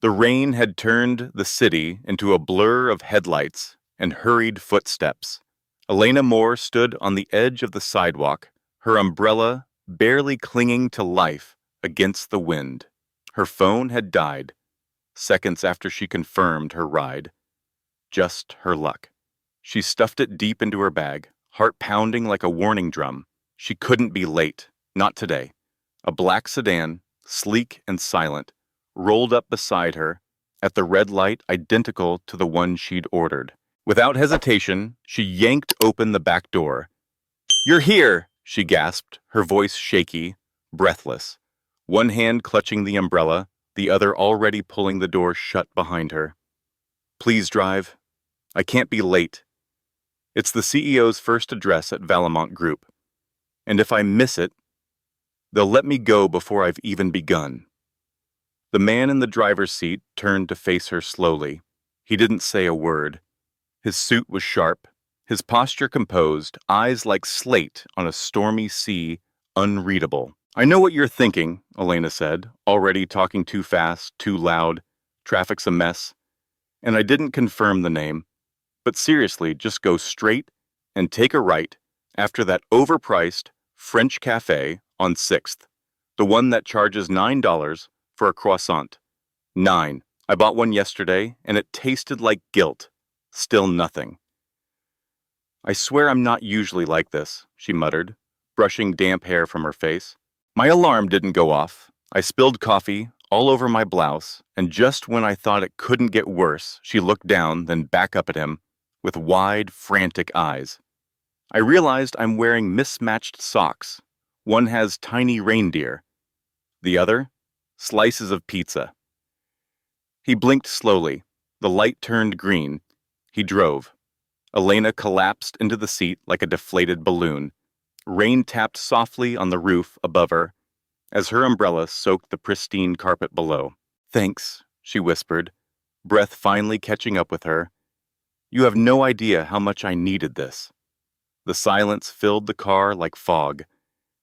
The rain had turned the city into a blur of headlights and hurried footsteps. Elena Moore stood on the edge of the sidewalk, her umbrella barely clinging to life against the wind. Her phone had died, seconds after she confirmed her ride. Just her luck. She stuffed it deep into her bag, heart pounding like a warning drum. She couldn't be late, not today. A black sedan, sleek and silent, rolled up beside her at the red light identical to the one she'd ordered. Without hesitation, she yanked open the back door. "You're here!" she gasped, her voice shaky, breathless. One hand clutching the umbrella, the other already pulling the door shut behind her. "Please drive. I can't be late." It's the CEO's first address at Valamont Group. And if I miss it, they'll let me go before I've even begun. The man in the driver's seat turned to face her slowly. He didn't say a word. His suit was sharp, his posture composed, eyes like slate on a stormy sea, unreadable. "I know what you're thinking," Elena said, already talking too fast, too loud. "Traffic's a mess." And I didn't confirm the name. But seriously, just go straight and take a right after that overpriced French cafe on 6th, the one that charges $9 for a croissant. 9. I bought one yesterday, and it tasted like guilt. Still nothing. "I swear I'm not usually like this," she muttered, brushing damp hair from her face. My alarm didn't go off. I spilled coffee all over my blouse, and just when I thought it couldn't get worse, she looked down, then back up at him, with wide, frantic eyes. I realized I'm wearing mismatched socks. One has tiny reindeer. The other, slices of pizza. He blinked slowly. The light turned green. He drove. Elena collapsed into the seat like a deflated balloon. Rain tapped softly on the roof above her as her umbrella soaked the pristine carpet below. "Thanks," she whispered, breath finally catching up with her. "You have no idea how much I needed this." The silence filled the car like fog.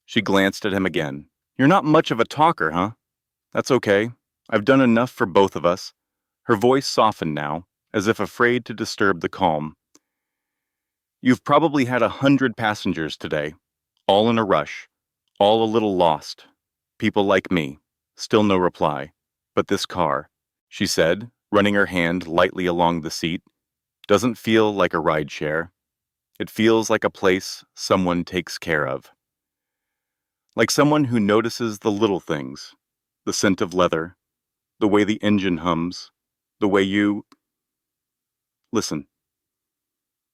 She glanced at him again. "You're not much of a talker, huh? That's okay. I've done enough for both of us." Her voice softened now, as if afraid to disturb the calm. "You've probably had 100 passengers today, all in a rush, all a little lost. People like me." Still no reply. "But this car," she said, running her hand lightly along the seat, "doesn't feel like a rideshare. It feels like a place someone takes care of. Like someone who notices the little things, the scent of leather, the way the engine hums, the way you... Listen."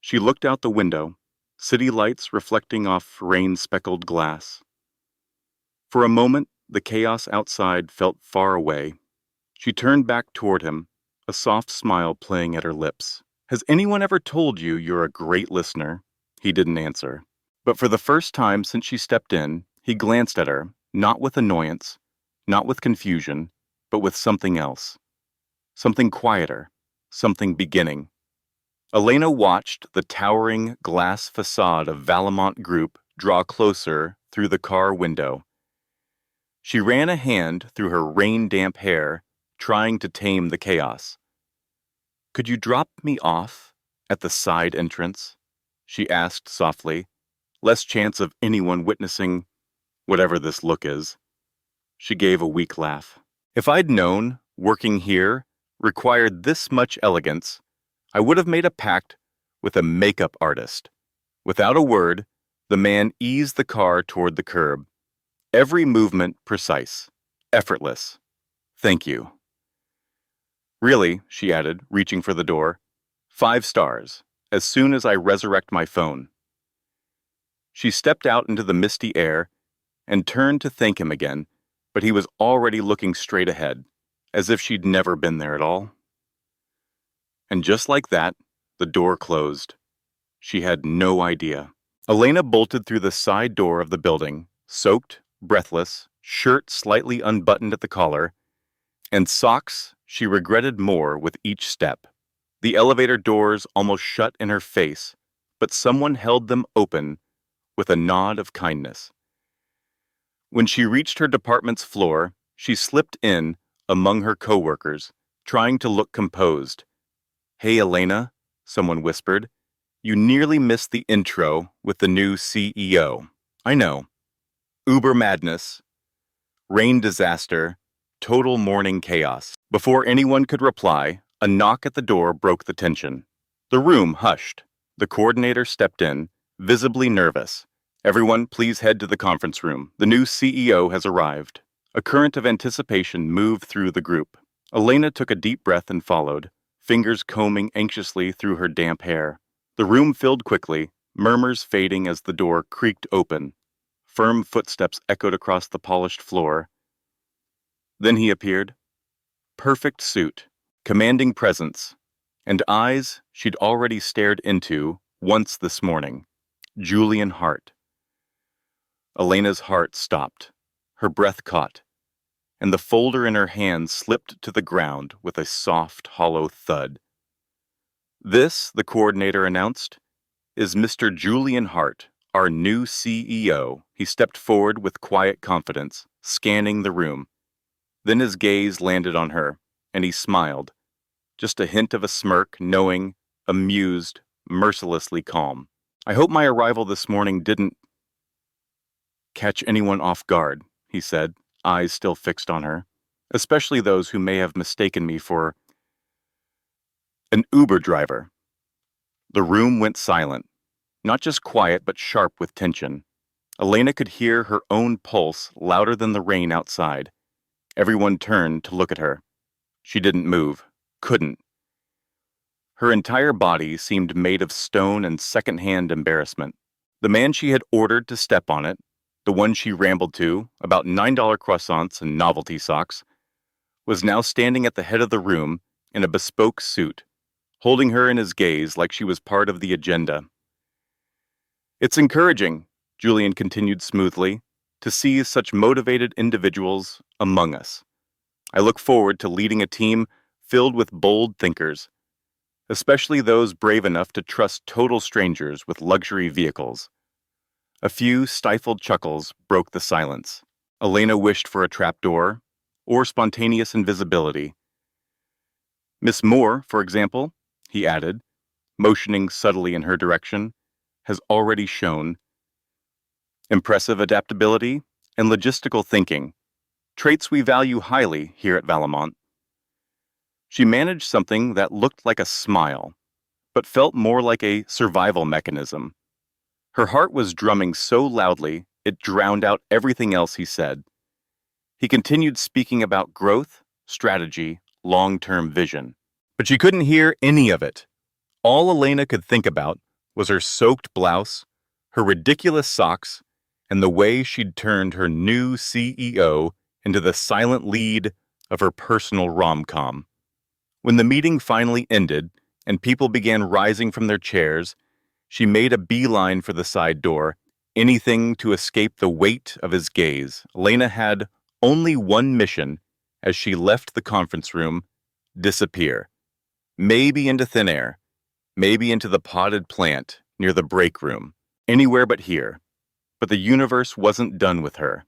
She looked out the window, city lights reflecting off rain-speckled glass. For a moment, the chaos outside felt far away. She turned back toward him, a soft smile playing at her lips. "Has anyone ever told you you're a great listener?" He didn't answer. But for the first time since she stepped in, he glanced at her, not with annoyance, not with confusion, but with something else. Something quieter, something beginning. Elena watched the towering glass facade of Valamont Group draw closer through the car window. She ran a hand through her rain-damp hair, trying to tame the chaos. "Could you drop me off at the side entrance?" she asked softly. "Less chance of anyone witnessing whatever this look is." She gave a weak laugh. "If I'd known working here required this much elegance, I would have made a pact with a makeup artist." Without a word, the man eased the car toward the curb. Every movement precise, effortless. "Thank you." "Really," she added, reaching for the door, 5 stars, as soon as I resurrect my phone." She stepped out into the misty air and turned to thank him again, but he was already looking straight ahead, as if she'd never been there at all. And just like that, the door closed. She had no idea. Elena bolted through the side door of the building, soaked, breathless, shirt slightly unbuttoned at the collar, and socks she regretted more with each step. The elevator doors almost shut in her face, but someone held them open with a nod of kindness. When she reached her department's floor, she slipped in among her coworkers, trying to look composed. "Hey, Elena," someone whispered. "You nearly missed the intro with the new CEO. I know. Uber madness, rain disaster, total morning chaos." Before anyone could reply, a knock at the door broke the tension. The room hushed. The coordinator stepped in, visibly nervous. "Everyone, please head to the conference room. The new CEO has arrived." A current of anticipation moved through the group. Elena took a deep breath and followed, fingers combing anxiously through her damp hair. The room filled quickly, murmurs fading as the door creaked open. Firm footsteps echoed across the polished floor. Then he appeared. Perfect suit, commanding presence, and eyes she'd already stared into once this morning. Julian Hart. Elena's heart stopped. Her breath caught, and the folder in her hand slipped to the ground with a soft, hollow thud. "This," the coordinator announced, "is Mr. Julian Hart, our new CEO." He stepped forward with quiet confidence, scanning the room. Then his gaze landed on her, and he smiled. Just a hint of a smirk, knowing, amused, mercilessly calm. "I hope my arrival this morning didn't catch anyone off guard," he said, eyes still fixed on her, "especially those who may have mistaken me for an Uber driver." The room went silent, not just quiet but sharp with tension. Elena could hear her own pulse louder than the rain outside. Everyone turned to look at her. She didn't move, couldn't. Her entire body seemed made of stone and second-hand embarrassment. The man she had ordered to step on it, the one she rambled to about $9 croissants and novelty socks, was now standing at the head of the room in a bespoke suit, holding her in his gaze like she was part of the agenda. "It's encouraging," Julian continued smoothly, "to see such motivated individuals among us. I look forward to leading a team filled with bold thinkers, especially those brave enough to trust total strangers with luxury vehicles." A few stifled chuckles broke the silence. Elena wished for a trapdoor, or spontaneous invisibility. "Miss Moore, for example," he added, motioning subtly in her direction, "has already shown impressive adaptability and logistical thinking, traits we value highly here at Valamont." She managed something that looked like a smile, but felt more like a survival mechanism. Her heart was drumming so loudly it drowned out everything else he said. He continued speaking about growth, strategy, long-term vision. But she couldn't hear any of it. All Elena could think about was her soaked blouse, her ridiculous socks, and the way she'd turned her new CEO into the silent lead of her personal rom-com. When the meeting finally ended and people began rising from their chairs, she made a beeline for the side door, anything to escape the weight of his gaze. Elena had only one mission as she left the conference room: disappear. Maybe into thin air, maybe into the potted plant near the break room, anywhere but here. But the universe wasn't done with her.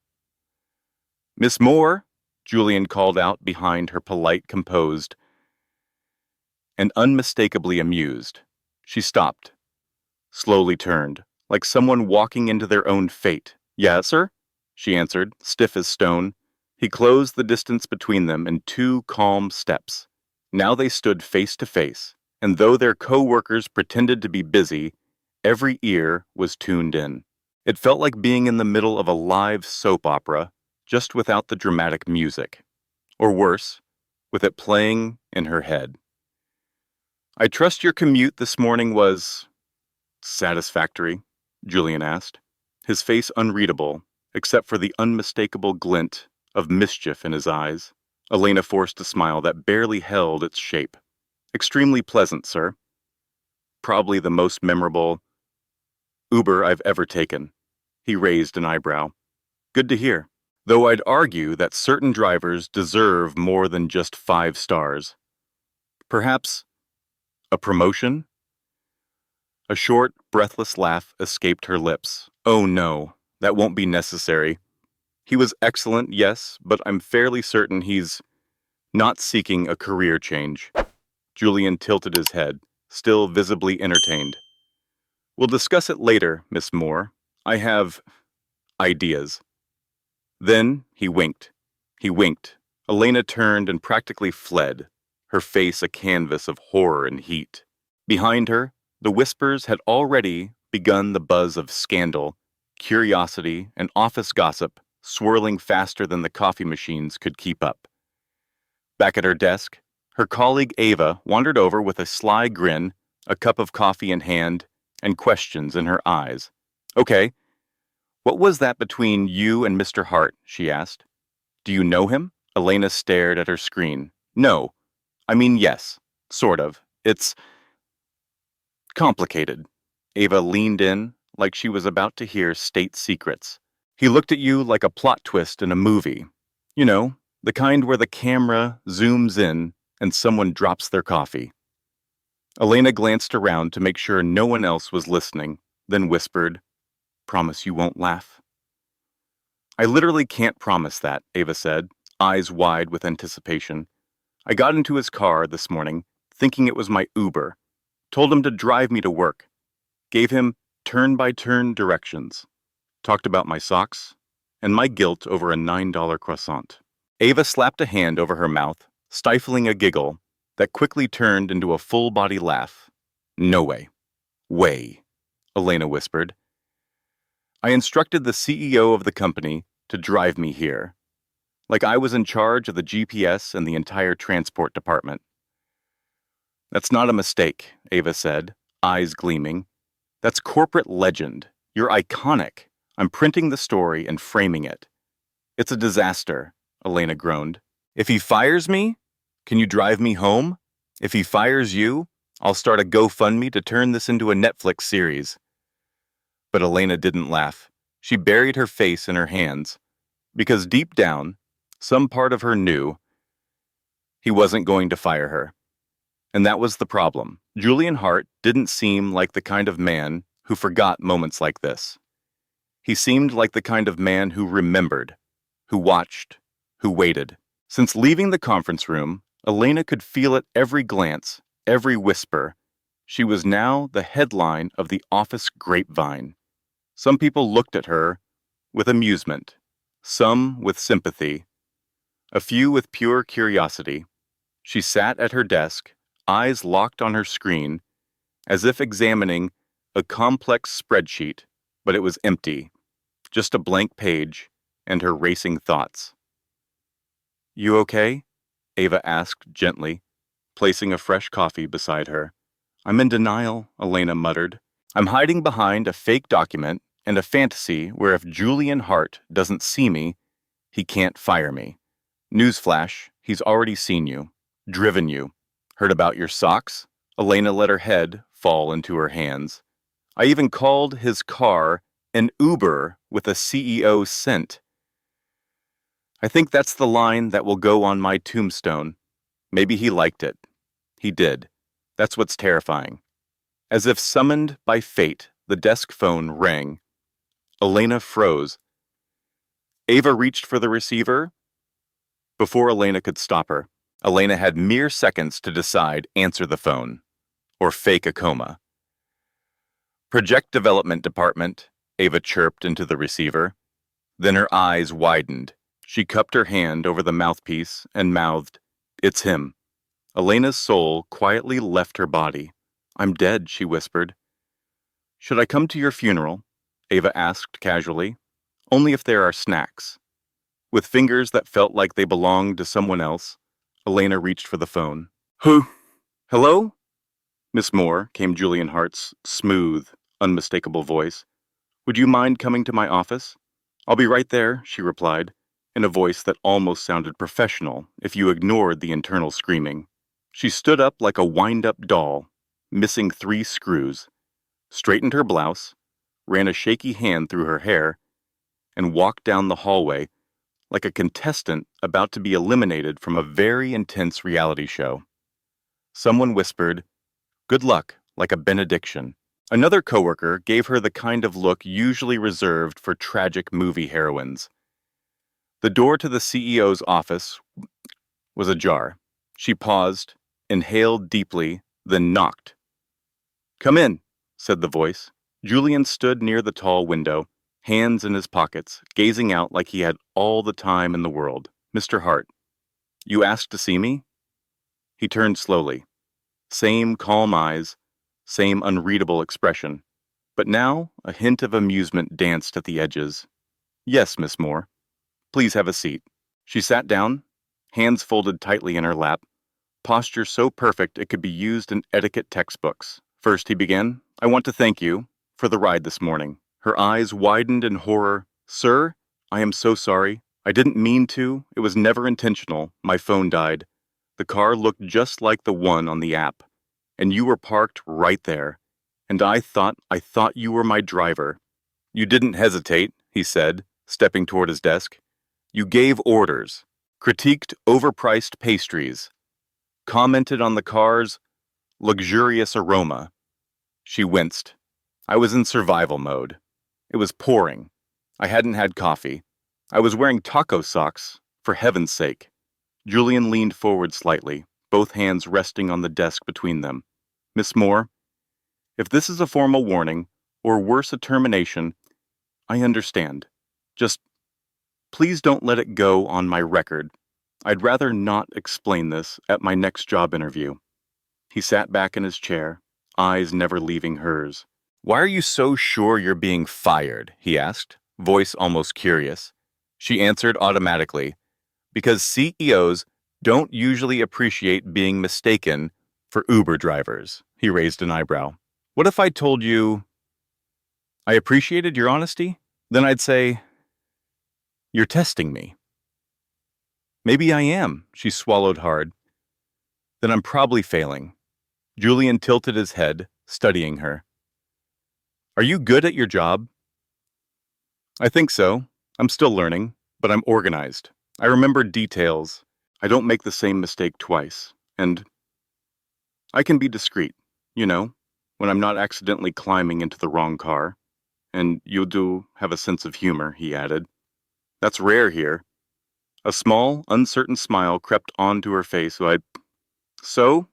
"Miss Moore," Julian called out behind her, polite, composed, and unmistakably amused. She stopped, slowly turned, like someone walking into their own fate. "Yes, sir?" she answered, stiff as stone. He closed the distance between them in 2 calm steps. Now they stood face to face, and though their co-workers pretended to be busy, every ear was tuned in. It felt like being in the middle of a live soap opera, just without the dramatic music. Or worse, with it playing in her head. "I trust your commute this morning was satisfactory?" Julian asked, his face unreadable, except for the unmistakable glint of mischief in his eyes. Elena forced a smile that barely held its shape. "Extremely pleasant, sir. Probably the most memorable Uber I've ever taken." He raised an eyebrow. "Good to hear. Though I'd argue that certain drivers deserve more than just 5 stars. Perhaps a promotion?" A short, breathless laugh escaped her lips. "Oh no, that won't be necessary. He was excellent, yes, but I'm fairly certain he's not seeking a career change. Julian tilted his head, still visibly entertained. We'll discuss it later, Miss Moore. I have ideas. Then he winked. He winked. Elena turned and practically fled, her face a canvas of horror and heat. Behind her, the whispers had already begun, the buzz of scandal, curiosity, and office gossip swirling faster than the coffee machines could keep up. Back at her desk, her colleague Ava wandered over with a sly grin, a cup of coffee in hand, and questions in her eyes. Okay, what was that between you and Mr. Hart? She asked. Do you know him? Elena stared at her screen. No. I mean, yes. Sort of. It's complicated. Ava leaned in like she was about to hear state secrets. He looked at you like a plot twist in a movie. You know, the kind where the camera zooms in and someone drops their coffee. Elena glanced around to make sure no one else was listening, then whispered, Promise you won't laugh. I literally can't promise that, Ava said, eyes wide with anticipation. I got into his car this morning, thinking it was my Uber, told him to drive me to work, gave him turn-by-turn directions, talked about my socks, and my guilt over a $9 croissant. Ava slapped a hand over her mouth, stifling a giggle that quickly turned into a full-body laugh. No way. Way, Elena whispered. I instructed the CEO of the company to drive me here, like I was in charge of the GPS and the entire transport department. That's not a mistake, Ava said, eyes gleaming. That's corporate legend. You're iconic. I'm printing the story and framing it. It's a disaster, Elena groaned. If he fires me, can you drive me home? If he fires you, I'll start a GoFundMe to turn this into a Netflix series. But Elena didn't laugh. She buried her face in her hands, because deep down, some part of her knew he wasn't going to fire her. And that was the problem. Julian Hart didn't seem like the kind of man who forgot moments like this. He seemed like the kind of man who remembered, who watched, who waited. Since leaving the conference room, Elena could feel it every glance, every whisper. She was now the headline of the office grapevine. Some people looked at her with amusement, some with sympathy, a few with pure curiosity. She sat at her desk, eyes locked on her screen, as if examining a complex spreadsheet, but it was empty, just a blank page and her racing thoughts. You okay? Ava asked gently, placing a fresh coffee beside her. I'm in denial, Elena muttered. I'm hiding behind a fake document and a fantasy where if Julian Hart doesn't see me, he can't fire me. Newsflash, he's already seen you, driven you. Heard about your socks? Elena let her head fall into her hands. I even called his car an Uber with a CEO scent. I think that's the line that will go on my tombstone. Maybe he liked it. He did. That's what's terrifying. As if summoned by fate, the desk phone rang. Elena froze. Ava reached for the receiver before Elena could stop her. Elena had mere seconds to decide answer the phone or fake a coma. Project Development Department, Ava chirped into the receiver. Then her eyes widened. She cupped her hand over the mouthpiece and mouthed, It's him. Elena's soul quietly left her body. I'm dead, she whispered. Should I come to your funeral? Ava asked casually. Only if there are snacks. With fingers that felt like they belonged to someone else, Elena reached for the phone. Who? Hello? Miss Moore, came Julian Hart's smooth, unmistakable voice. Would you mind coming to my office? I'll be right there, she replied, in a voice that almost sounded professional if you ignored the internal screaming. She stood up like a wind-up doll, missing 3 screws, straightened her blouse, ran a shaky hand through her hair, and walked down the hallway like a contestant about to be eliminated from a very intense reality show. Someone whispered, Good luck, like a benediction. Another coworker gave her the kind of look usually reserved for tragic movie heroines. The door to the CEO's office was ajar. She paused, inhaled deeply, then knocked. "Come in," said the voice. Julian stood near the tall window, hands in his pockets, gazing out like he had all the time in the world. "Mr. Hart, you asked to see me?" He turned slowly. Same calm eyes, same unreadable expression. But now a hint of amusement danced at the edges. "Yes, Miss Moore. Please have a seat." She sat down, hands folded tightly in her lap, posture so perfect it could be used in etiquette textbooks. First, he began, "I want to thank you for the ride this morning." Her eyes widened in horror. "Sir, I am so sorry. I didn't mean to. It was never intentional. My phone died. The car looked just like the one on the app. And you were parked right there. And I thought you were my driver." "You didn't hesitate," he said, stepping toward his desk. "You gave orders, critiqued overpriced pastries, commented on the car's luxurious aroma." She winced. "I was in survival mode. It was pouring. I hadn't had coffee. I was wearing taco socks, for heaven's sake." Julian leaned forward slightly, both hands resting on the desk between them. "Miss Moore, if this is a formal warning, or worse, a termination, I understand. Just please don't let it go on my record. I'd rather not explain this at my next job interview." He sat back in his chair, eyes never leaving hers. "Why are you so sure you're being fired?" he asked, voice almost curious. She answered automatically, "Because CEOs don't usually appreciate being mistaken for Uber drivers." He raised an eyebrow. "What if I told you I appreciated your honesty? Then I'd say, you're testing me." "Maybe I am," she swallowed hard. "Then I'm probably failing." Julian tilted his head, studying her. "Are you good at your job?" "I think so. I'm still learning, but I'm organized. I remember details. I don't make the same mistake twice. And I can be discreet, when I'm not accidentally climbing into the wrong car. And you do have a sense of humor," he added. "That's rare here." A small, uncertain smile crept onto her face. "So,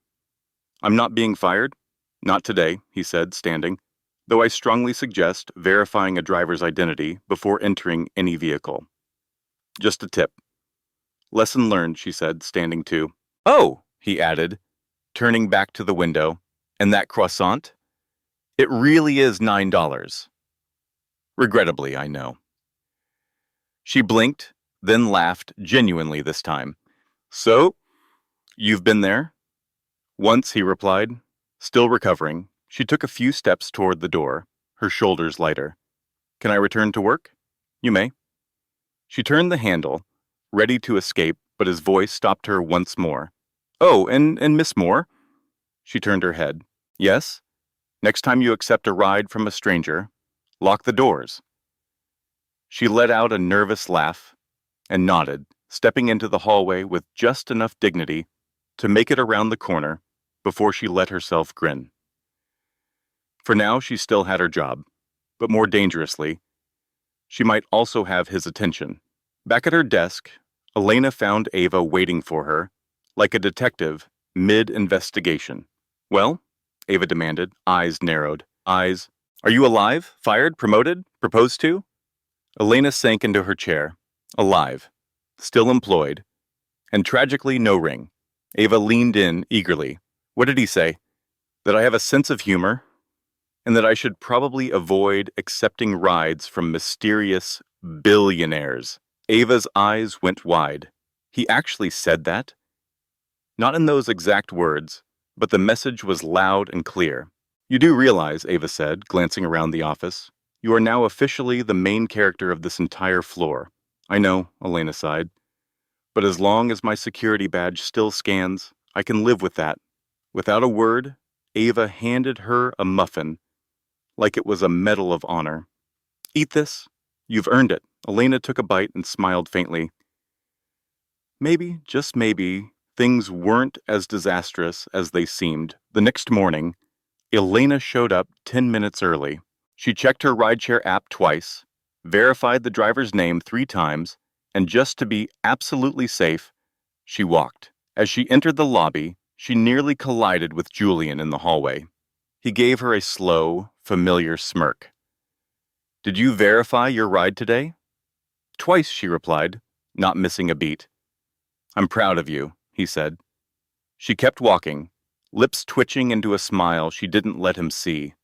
I'm not being fired?" "Not today," he said, standing, "though I strongly suggest verifying a driver's identity before entering any vehicle. Just a tip." "Lesson learned," she said, standing too. "Oh," he added, turning back to the window, "and that croissant? It really is $9. Regrettably, I know." She blinked, then laughed, genuinely this time. "So, you've been there?" "Once," he replied. Still recovering, she took a few steps toward the door, her shoulders lighter. "Can I return to work?" "You may." She turned the handle, ready to escape, but his voice stopped her once more. "Oh, and Miss Moore?" She turned her head. "Yes? Next time you accept a ride from a stranger, lock the doors." She let out a nervous laugh and nodded, stepping into the hallway with just enough dignity to make it around the corner before she let herself grin. For now, she still had her job, but more dangerously, she might also have his attention. Back at her desk, Elena found Ava waiting for her, like a detective, mid-investigation. "Well?" Ava demanded, eyes narrowed. Eyes. "Are you alive? Fired? Promoted? Proposed to?" Elena sank into her chair. Alive. Still employed. And tragically no ring. Ava leaned in eagerly. "What did he say?" "That I have a sense of humor, and that I should probably avoid accepting rides from mysterious billionaires." Ava's eyes went wide. He actually said that? Not in those exact words, but the message was loud and clear. "You do realize," Ava said, glancing around the office, "you are now officially the main character of this entire floor." "I know," Elena sighed. "But as long as my security badge still scans, I can live with that." Without a word, Ava handed her a muffin, like it was a medal of honor. "Eat this. You've earned it." Elena took a bite and smiled faintly. Maybe, just maybe, things weren't as disastrous as they seemed. The next morning, Elena showed up 10 minutes early. She checked her rideshare app twice, verified the driver's name 3 times, and just to be absolutely safe, she walked. As she entered the lobby, she nearly collided with Julian in the hallway. He gave her a slow, familiar smirk. "Did you verify your ride today?" "Twice," she replied, not missing a beat. "I'm proud of you," he said. She kept walking, lips twitching into a smile she didn't let him see.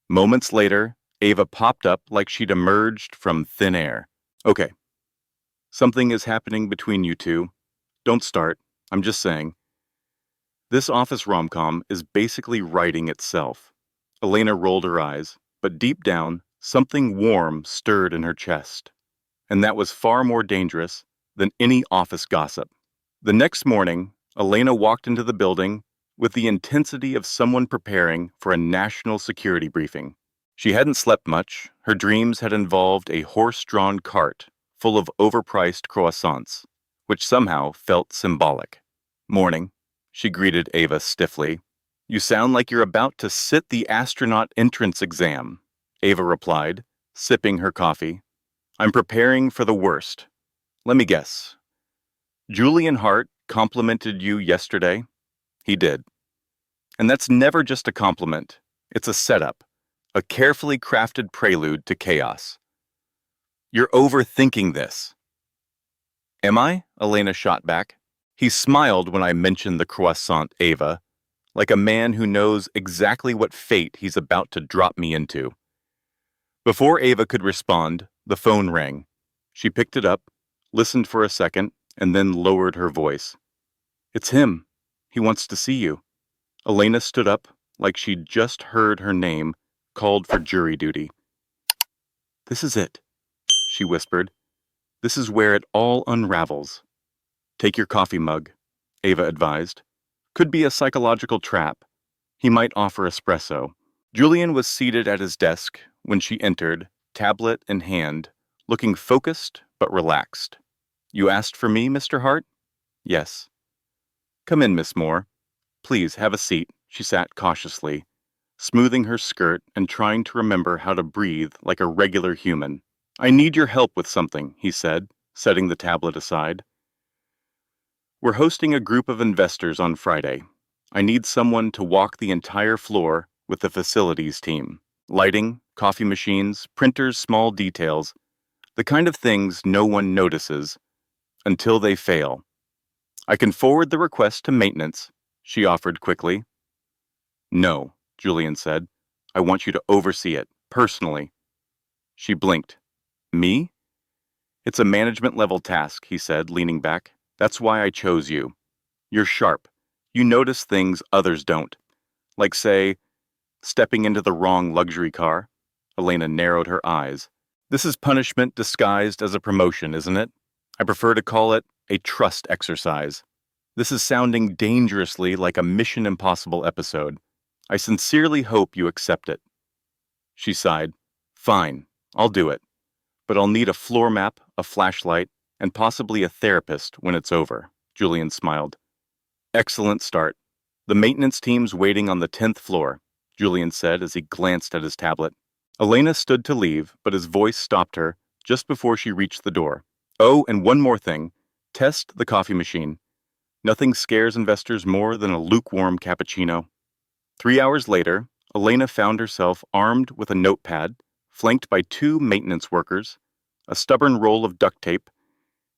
Moments later, Ava popped up like she'd emerged from thin air. "Okay, something is happening between you two. Don't start. I'm just saying. This office rom-com is basically writing itself." Elena rolled her eyes, but deep down, something warm stirred in her chest. And that was far more dangerous than any office gossip. The next morning, Elena walked into the building with the intensity of someone preparing for a national security briefing. She hadn't slept much. Her dreams had involved a horse-drawn cart full of overpriced croissants, which somehow felt symbolic. "Morning," she greeted Ava stiffly. "You sound like you're about to sit the astronaut entrance exam," Ava replied, sipping her coffee. "I'm preparing for the worst. Let me guess. Julian Hart complimented you yesterday?" "He did. And that's never just a compliment. It's a setup, a carefully crafted prelude to chaos." "You're overthinking this." "Am I?" Elena shot back. He smiled when I mentioned the croissant, Ava, like a man who knows exactly what fate he's about to drop me into. Before Ava could respond, the phone rang. She picked it up, listened for a second, and then lowered her voice. "It's him. He wants to see you." Elena stood up like she'd just heard her name called for jury duty. "This is it," she whispered. "This is where it all unravels." "Take your coffee mug," Ava advised. "Could be a psychological trap. He might offer espresso." Julian was seated at his desk when she entered, tablet in hand, looking focused but relaxed. "You asked for me, Mr. Hart?" "Yes." "Come in, Miss Moore. Please have a seat." She sat cautiously, smoothing her skirt and trying to remember how to breathe like a regular human. "I need your help with something," he said, setting the tablet aside. "We're hosting a group of investors on Friday. I need someone to walk the entire floor with the facilities team. Lighting, coffee machines, printers, small details, the kind of things no one notices until they fail. I can forward the request to maintenance," she offered quickly. "No," Julian said. "I want you to oversee it, personally." She blinked. "Me?" "It's a management-level task," he said, leaning back. "That's why I chose you. You're sharp. You notice things others don't. Like, say, stepping into the wrong luxury car." Elena narrowed her eyes. "This is punishment disguised as a promotion, isn't it? I prefer to call it a trust exercise. This is sounding dangerously like a Mission Impossible episode. I sincerely hope you accept it." She sighed. "Fine, I'll do it. But I'll need a floor map, a flashlight, and possibly a therapist when it's over." Julian smiled. "Excellent start. The maintenance team's waiting on the 10th floor," Julian said as he glanced at his tablet. Elena stood to leave, but his voice stopped her just before she reached the door. "Oh, and one more thing. Test the coffee machine. Nothing scares investors more than a lukewarm cappuccino." 3 hours later, Elena found herself armed with a notepad, flanked by 2 maintenance workers, a stubborn roll of duct tape,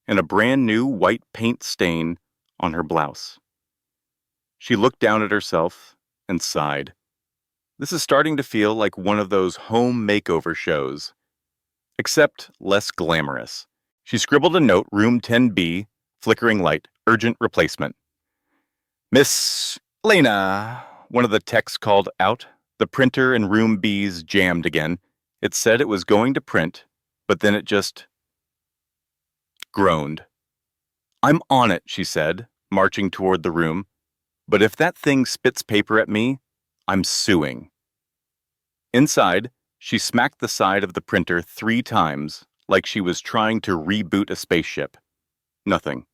and a brand new white paint stain on her blouse. She looked down at herself and sighed. This is starting to feel like one of those home makeover shows, except less glamorous. She scribbled a note, room 10B, flickering light, urgent replacement. "Miss Elena," one of the techs called out. The printer in room B's jammed again. It said it was going to print, but then it just groaned. "I'm on it," she said, marching toward the room. "But if that thing spits paper at me, I'm suing." Inside, she smacked the side of the printer 3 times, like she was trying to reboot a spaceship. Nothing.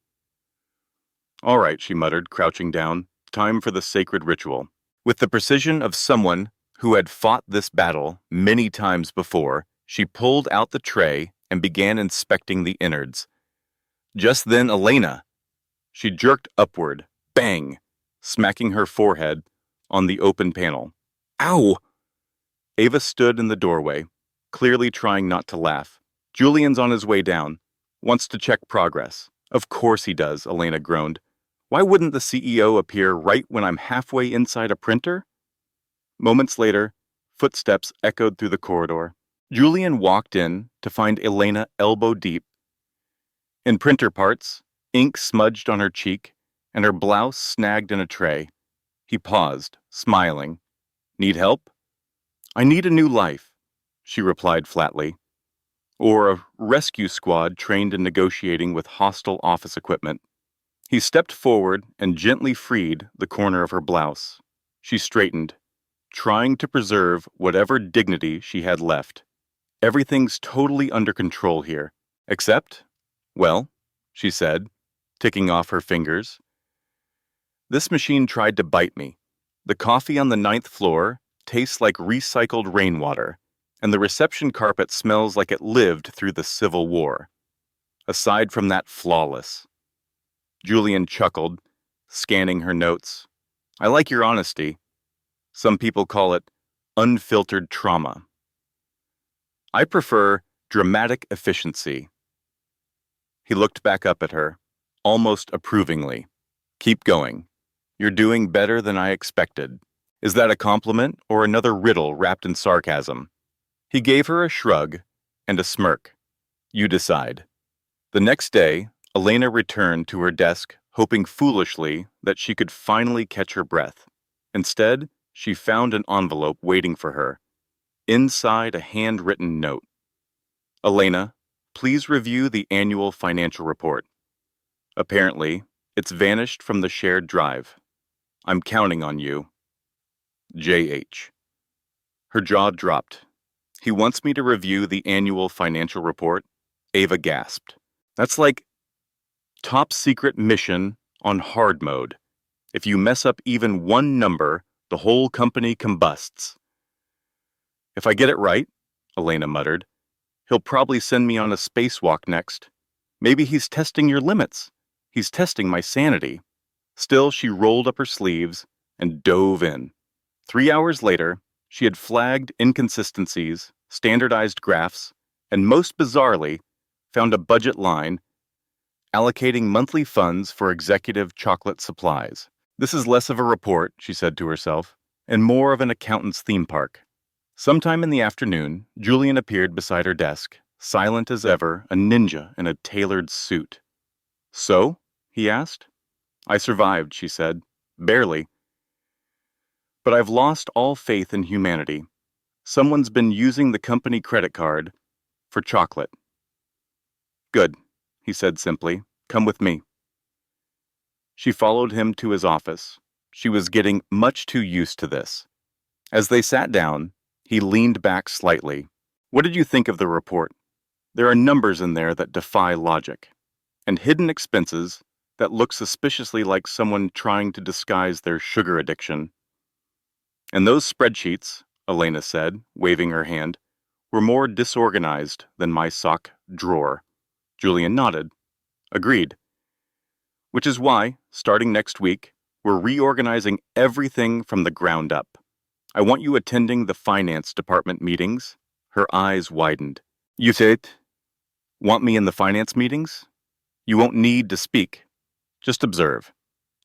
"All right," she muttered, crouching down. "Time for the sacred ritual." With the precision of someone who had fought this battle many times before, she pulled out the tray and began inspecting the innards. Just then, Elena! She jerked upward, Bang! Smacking her forehead on the open panel. Ow! Ava stood in the doorway, clearly trying not to laugh. Julian's on his way down. Wants to check progress. Of course he does, Elena groaned. Why wouldn't the CEO appear right when I'm halfway inside a printer? Moments later, footsteps echoed through the corridor. Julian walked in to find Elena elbow deep in printer parts, ink smudged on her cheek, and her blouse snagged in a tray. He paused, smiling. Need help? I need a new life, she replied flatly. Or a rescue squad trained in negotiating with hostile office equipment. He stepped forward and gently freed the corner of her blouse. She straightened, trying to preserve whatever dignity she had left. Everything's totally under control here. Except, well, she said, ticking off her fingers. This machine tried to bite me. The coffee on the 9th floor tastes like recycled rainwater, and the reception carpet smells like it lived through the Civil War. Aside from that, flawless. Julian chuckled, scanning her notes. I like your honesty. Some people call it unfiltered trauma. I prefer dramatic efficiency. He looked back up at her, almost approvingly. Keep going. You're doing better than I expected. Is that a compliment or another riddle wrapped in sarcasm? He gave her a shrug and a smirk. You decide. The next day, Elena returned to her desk, hoping foolishly that she could finally catch her breath. Instead, she found an envelope waiting for her. Inside, a handwritten note. Elena, please review the annual financial report. Apparently, it's vanished from the shared drive. I'm counting on you. J.H. Her jaw dropped. He wants me to review the annual financial report? Ava gasped. That's like top secret mission on hard mode. If you mess up even one number, the whole company combusts. If I get it right, Elena muttered, he'll probably send me on a spacewalk next. Maybe he's testing your limits. He's testing my sanity. Still, she rolled up her sleeves and dove in. 3 hours later, she had flagged inconsistencies, standardized graphs, and most bizarrely, found a budget line allocating monthly funds for executive chocolate supplies. This is less of a report, she said to herself, and more of an accountant's theme park. Sometime in the afternoon, Julian appeared beside her desk, silent as ever, a ninja in a tailored suit. So? He asked. I survived, she said. Barely. But I've lost all faith in humanity. Someone's been using the company credit card for chocolate. Good, he said simply. Come with me. She followed him to his office. She was getting much too used to this. As they sat down, he leaned back slightly. What did you think of the report? There are numbers in there that defy logic, and hidden expenses that look suspiciously like someone trying to disguise their sugar addiction. And those spreadsheets, Elena said, waving her hand, were more disorganized than my sock drawer. Julian nodded. Agreed. Which is why, starting next week, we're reorganizing everything from the ground up. I want you attending the finance department meetings. Her eyes widened. You said, want me in the finance meetings? You won't need to speak. Just observe.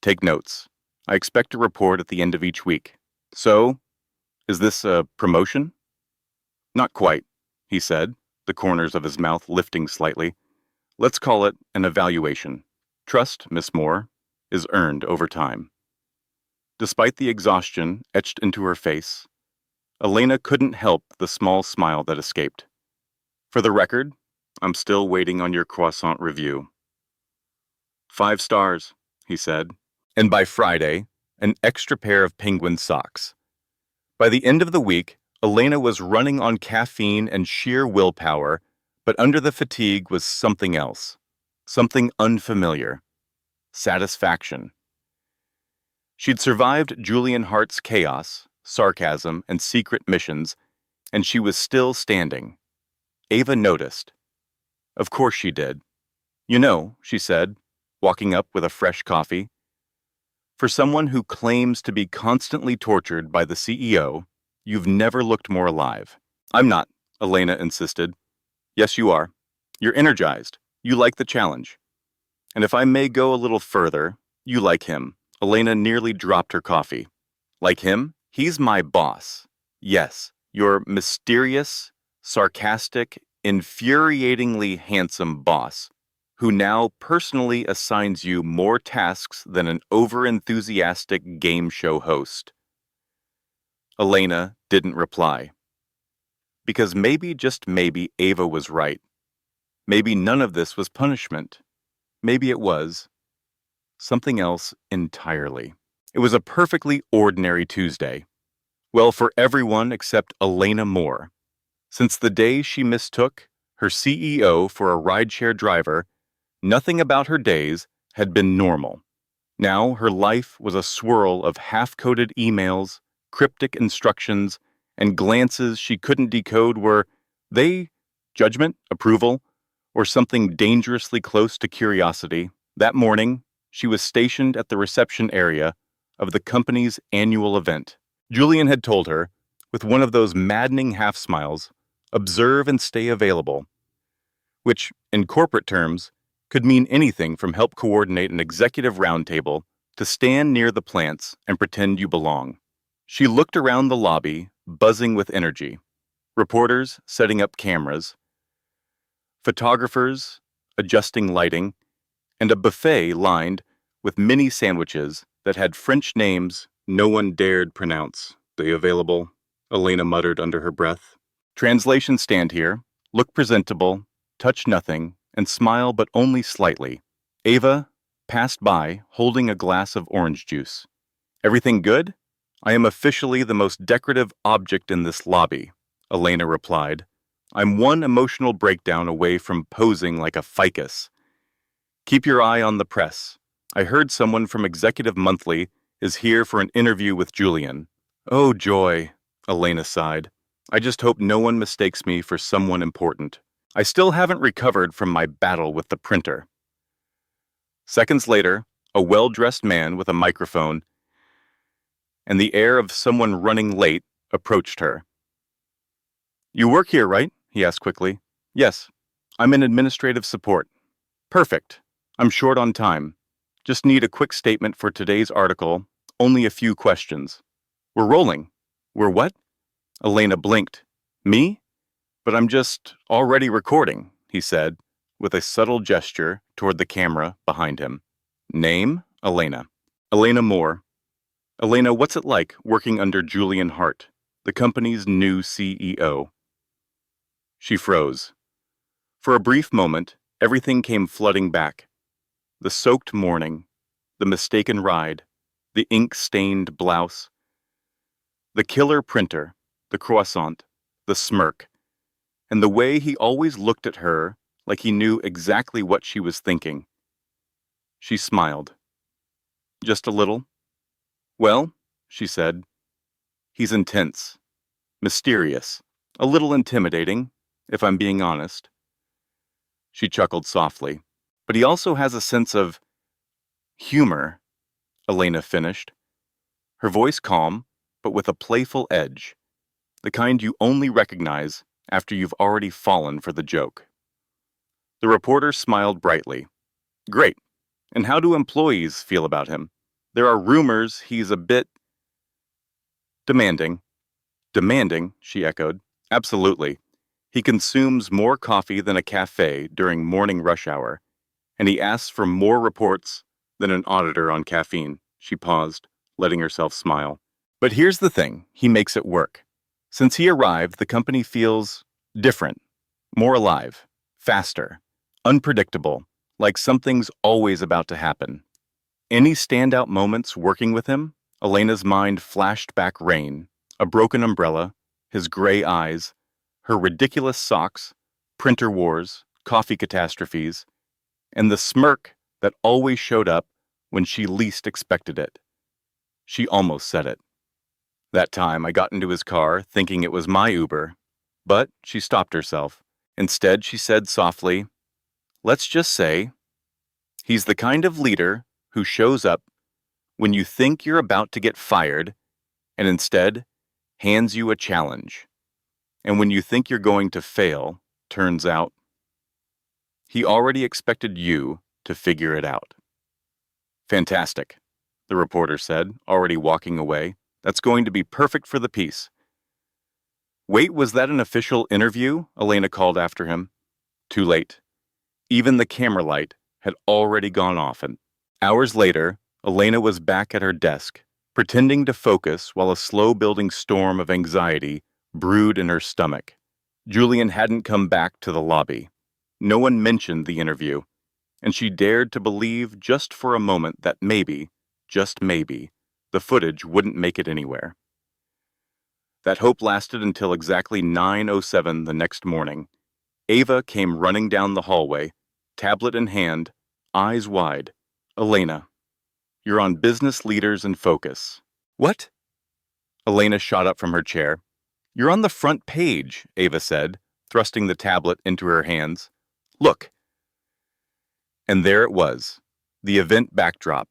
Take notes. I expect a report at the end of each week. So, is this a promotion? Not quite, he said, the corners of his mouth lifting slightly. Let's call it an evaluation. Trust, Miss Moore, is earned over time. Despite the exhaustion etched into her face, Elena couldn't help the small smile that escaped. For the record, I'm still waiting on your croissant review. 5 stars, he said, and by Friday, an extra pair of penguin socks. By the end of the week, Elena was running on caffeine and sheer willpower, but under the fatigue was something else, something unfamiliar. Satisfaction. She'd survived Julian Hart's chaos, sarcasm, and secret missions, and she was still standing. Ava noticed. Of course she did. You know, she said, walking up with a fresh coffee, For someone who claims to be constantly tortured by the CEO, you've never looked more alive. I'm not, Elena insisted. Yes, you are. You're energized. You like the challenge. And if I may go a little further, you like him. Elena nearly dropped her coffee. Like him? He's my boss. Yes, your mysterious, sarcastic, infuriatingly handsome boss, who now personally assigns you more tasks than an overenthusiastic game show host. Elena didn't reply. Because maybe, just maybe, Ava was right. Maybe none of this was punishment. Maybe it was something else entirely. It was a perfectly ordinary Tuesday. Well, for everyone except Elena Moore. Since the day she mistook her CEO for a rideshare driver, nothing about her days had been normal. Now her life was a swirl of half-coded emails, cryptic instructions, and glances she couldn't decode. Were they judgment, approval, or something dangerously close to curiosity? That morning, she was stationed at the reception area of the company's annual event. Julian had told her, with one of those maddening half-smiles, observe and stay available, which, in corporate terms, could mean anything from help coordinate an executive roundtable to stand near the plants and pretend you belong. She looked around the lobby, buzzing with energy. Reporters setting up cameras, photographers adjusting lighting, and a buffet lined with mini sandwiches that had French names no one dared pronounce. They available, Elena muttered under her breath. Translation stand here, look presentable, touch nothing, and smile but only slightly. Ava passed by, holding a glass of orange juice. Everything good? I am officially the most decorative object in this lobby, Elena replied. I'm one emotional breakdown away from posing like a ficus. Keep your eye on the press. I heard someone from Executive Monthly is here for an interview with Julian. Oh, joy, Elena sighed. I just hope no one mistakes me for someone important. I still haven't recovered from my battle with the printer. Seconds later, a well-dressed man with a microphone and the air of someone running late approached her. You work here, right? He asked quickly. Yes, I'm in administrative support. Perfect. I'm short on time. Just need a quick statement for today's article. Only a few questions. We're rolling. We're what? Elena blinked. Me? But I'm just already recording, he said, with a subtle gesture toward the camera behind him. Name? Elena. Elena Moore. Elena, what's it like working under Julian Hart, the company's new CEO? She froze. For a brief moment, everything came flooding back. The soaked morning, the mistaken ride, the ink-stained blouse, the killer printer, the croissant, the smirk, and the way he always looked at her like he knew exactly what she was thinking. She smiled. Just a little. Well, she said, he's intense, mysterious, a little intimidating, if I'm being honest. She chuckled softly. But he also has a sense of humor, Elena finished, her voice calm, but with a playful edge, the kind you only recognize after you've already fallen for the joke. The reporter smiled brightly. Great. And how do employees feel about him? There are rumors he's a bit demanding. Demanding, she echoed. Absolutely. He consumes more coffee than a cafe during morning rush hour, and he asks for more reports than an auditor on caffeine. She paused, letting herself smile. But here's the thing, he makes it work. Since he arrived, the company feels different, more alive, faster, unpredictable, like something's always about to happen. Any standout moments working with him? Elena's mind flashed back Rain, a broken umbrella, his gray eyes, her ridiculous socks, printer wars, coffee catastrophes, and the smirk that always showed up when she least expected it. She almost said it. That time I got into his car thinking it was my Uber, but she stopped herself. Instead, she said softly, let's just say, he's the kind of leader who shows up When you think you're about to get fired, and instead hands you a challenge. And when you think you're going to fail, turns out he already expected you to figure it out. Fantastic, the reporter said, already walking away. That's going to be perfect for the piece. Wait, was that an official interview? Elena called after him. Too late. Even the camera light had already gone off. And hours later, Elena was back at her desk, pretending to focus while a slow-building storm of anxiety brewed in her stomach. Julian hadn't come back to the lobby. No one mentioned the interview, and she dared to believe just for a moment that maybe, just maybe, the footage wouldn't make it anywhere. That hope lasted until exactly 9:07 the next morning. Ava came running down the hallway, tablet in hand, eyes wide. Elena, you're on Business Leaders in Focus. What? Elena shot up from her chair. You're on the front page, Ava said, thrusting the tablet into her hands. Look. And there it was, the event backdrop.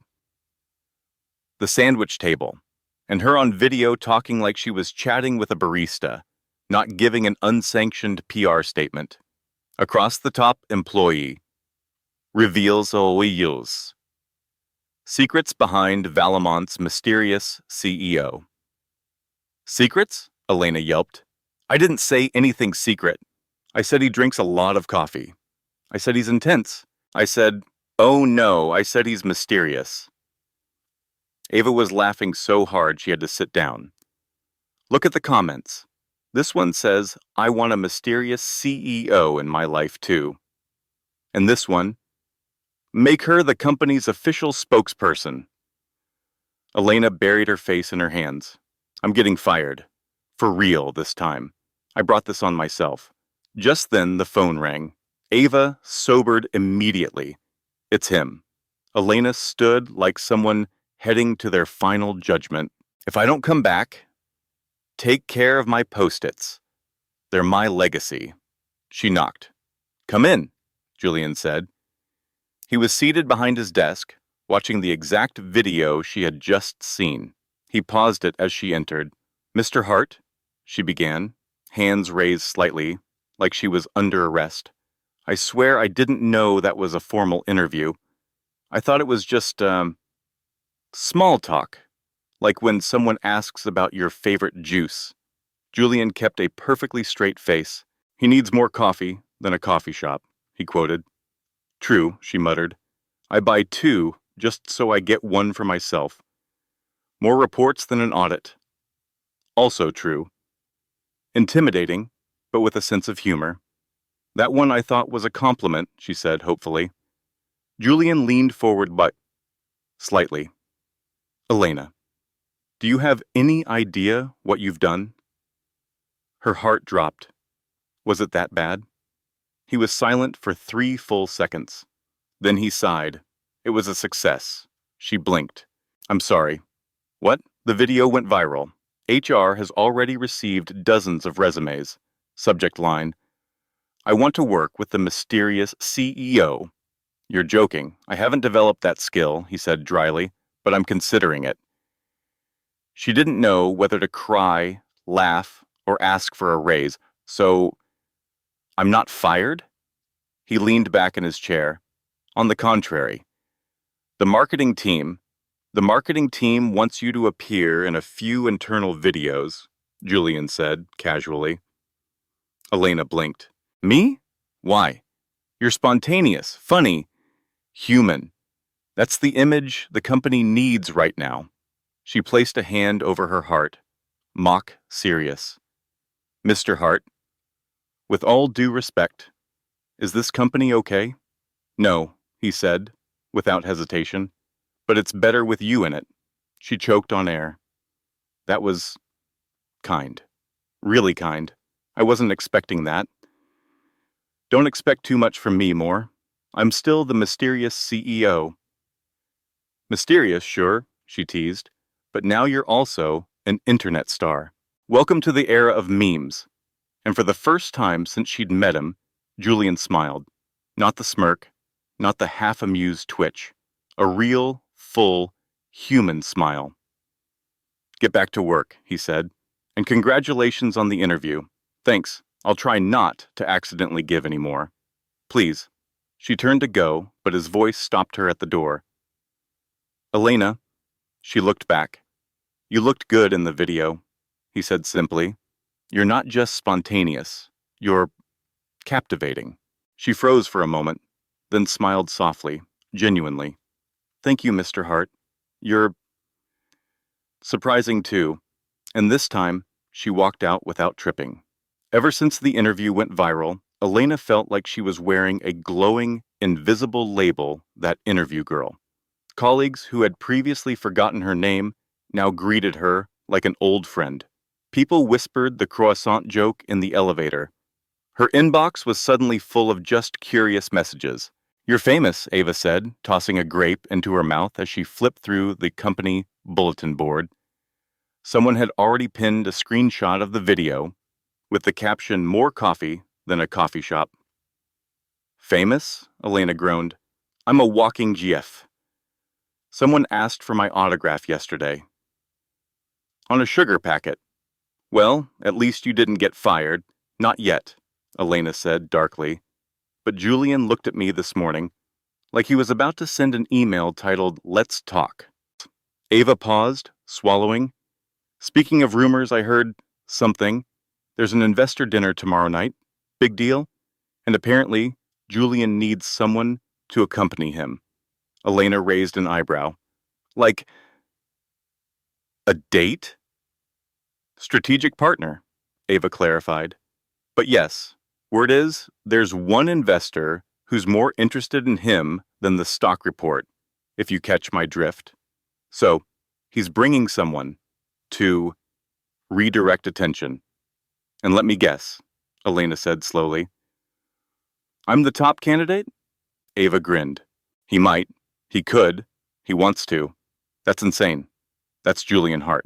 The sandwich table, and her on video talking like she was chatting with a barista, not giving an unsanctioned PR statement. Across the top, employee. Reveals always. Secrets behind Valamont's mysterious CEO. Secrets? Elena yelped. I didn't say anything secret. I said he drinks a lot of coffee. I said he's intense. I said, oh no, I said he's mysterious. Ava was laughing so hard she had to sit down. Look at the comments. This one says, I want a mysterious CEO in my life too. And this one, make her the company's official spokesperson. Elena buried her face in her hands. I'm getting fired. For real this time. I brought this on myself. Just then the phone rang. Ava sobered immediately. It's him. Elena stood like someone heading to their final judgment. If I don't come back, take care of my Post-its. They're my legacy. She knocked. Come in, Julian said. He was seated behind his desk, watching the exact video she had just seen. He paused it as she entered. Mr. Hart, she began, hands raised slightly, like she was under arrest. I swear I didn't know that was a formal interview. I thought it was just, small talk, like when someone asks about your favorite juice. Julian kept a perfectly straight face. He needs more coffee than a coffee shop, he quoted. True, she muttered. I buy 2 just so I get 1 for myself. More reports than an audit. Also true. Intimidating, but with a sense of humor. That one I thought was a compliment, she said hopefully. Julian leaned forward slightly. Elena, do you have any idea what you've done? Her heart dropped. Was it that bad? He was silent for 3 full seconds. Then he sighed. It was a success. She blinked. I'm sorry. What? The video went viral. HR has already received dozens of resumes. Subject line. I want to work with the mysterious CEO. You're joking. I haven't developed that skill, he said dryly, but I'm considering it. She didn't know whether to cry, laugh, or ask for a raise, so, I'm not fired? He leaned back in his chair. On the contrary. The marketing team wants you to appear in a few internal videos, Julian said casually. Elena blinked. Me? Why? You're spontaneous, funny, human. That's the image the company needs right now. She placed a hand over her heart, mock serious. Mr. Hart, with all due respect, is this company okay? No, he said, without hesitation, but it's better with you in it. She choked on air. That was kind. Really kind. I wasn't expecting that. Don't expect too much from me, Moore. I'm still the mysterious CEO. Mysterious, sure, she teased, but now you're also an internet star. Welcome to the era of memes. And for the first time since she'd met him, Julian smiled. Not the smirk, not the half-amused twitch. A real, full, human smile. "Get back to work," he said, "and congratulations on the interview. Thanks. I'll try not to accidentally give any more. Please." She turned to go, but his voice stopped her at the door. "Elena," she looked back. "You looked good in the video," he said simply. "You're not just spontaneous. You're captivating." She froze for a moment, then smiled softly, genuinely. "Thank you, Mr. Hart. You're surprising too." And this time, she walked out without tripping. Ever since the interview went viral, Elena felt like she was wearing a glowing, invisible label, that interview girl. Colleagues who had previously forgotten her name now greeted her like an old friend. People whispered the croissant joke in the elevator. Her inbox was suddenly full of just curious messages. "You're famous," Ava said, tossing a grape into her mouth as she flipped through the company bulletin board. Someone had already pinned a screenshot of the video with the caption, "More coffee than a coffee shop." "Famous?" Elena groaned. "I'm a walking GIF. Someone asked for my autograph yesterday. On a sugar packet." "Well, at least you didn't get fired." "Not yet," Elena said darkly. "But Julian looked at me this morning, like he was about to send an email titled, 'Let's Talk.'" Ava paused, swallowing. "Speaking of rumors, I heard something. There's an investor dinner tomorrow night. Big deal. And apparently, Julian needs someone to accompany him." Elena raised an eyebrow. "Like a date?" "Strategic partner," Ava clarified. "But yes, word is there's one investor who's more interested in him than the stock report, if you catch my drift. So, he's bringing someone to redirect attention. And let me guess," Elena said slowly. "I'm the top candidate?" Ava grinned. "He might. He could. He wants to. That's insane. That's Julian Hart."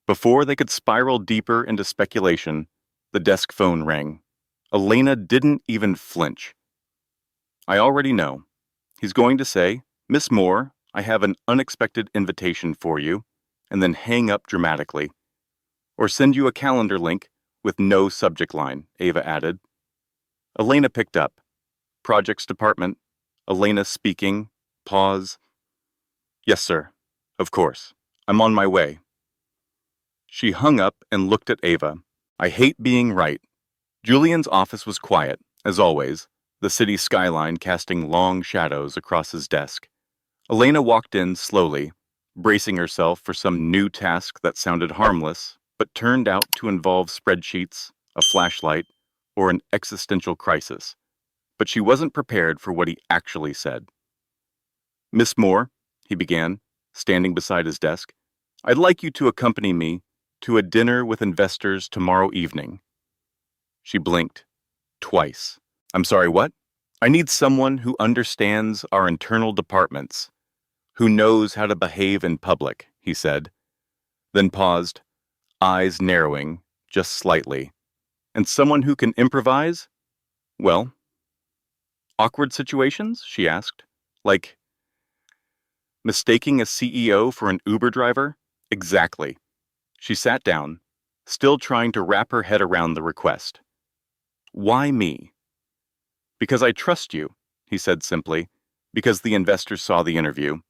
Before they could spiral deeper into speculation, the desk phone rang. Elena didn't even flinch. "I already know. He's going to say, 'Miss Moore, I have an unexpected invitation for you,' and then hang up dramatically. Or send you a calendar link with no subject line," Ava added. Elena picked up. "Projects department." Elena speaking. Pause. "Yes, sir. Of course. I'm on my way." She hung up and looked at Ava. "I hate being right." Julian's office was quiet, as always, the city skyline casting long shadows across his desk. Elena walked in slowly, bracing herself for some new task that sounded harmless, but turned out to involve spreadsheets, a flashlight, or an existential crisis. But she wasn't prepared for what he actually said. "Miss Moore," he began, standing beside his desk, "I'd like you to accompany me to a dinner with investors tomorrow evening." She blinked. Twice. "I'm sorry, what?" "I need someone who understands our internal departments, who knows how to behave in public," he said, then paused, eyes narrowing just slightly. "And someone who can improvise? Well, awkward situations?" she asked. "Like mistaking a CEO for an Uber driver?" "Exactly." She sat down, still trying to wrap her head around the request. "Why me?" "Because I trust you," he said simply. "Because the investors saw the interview.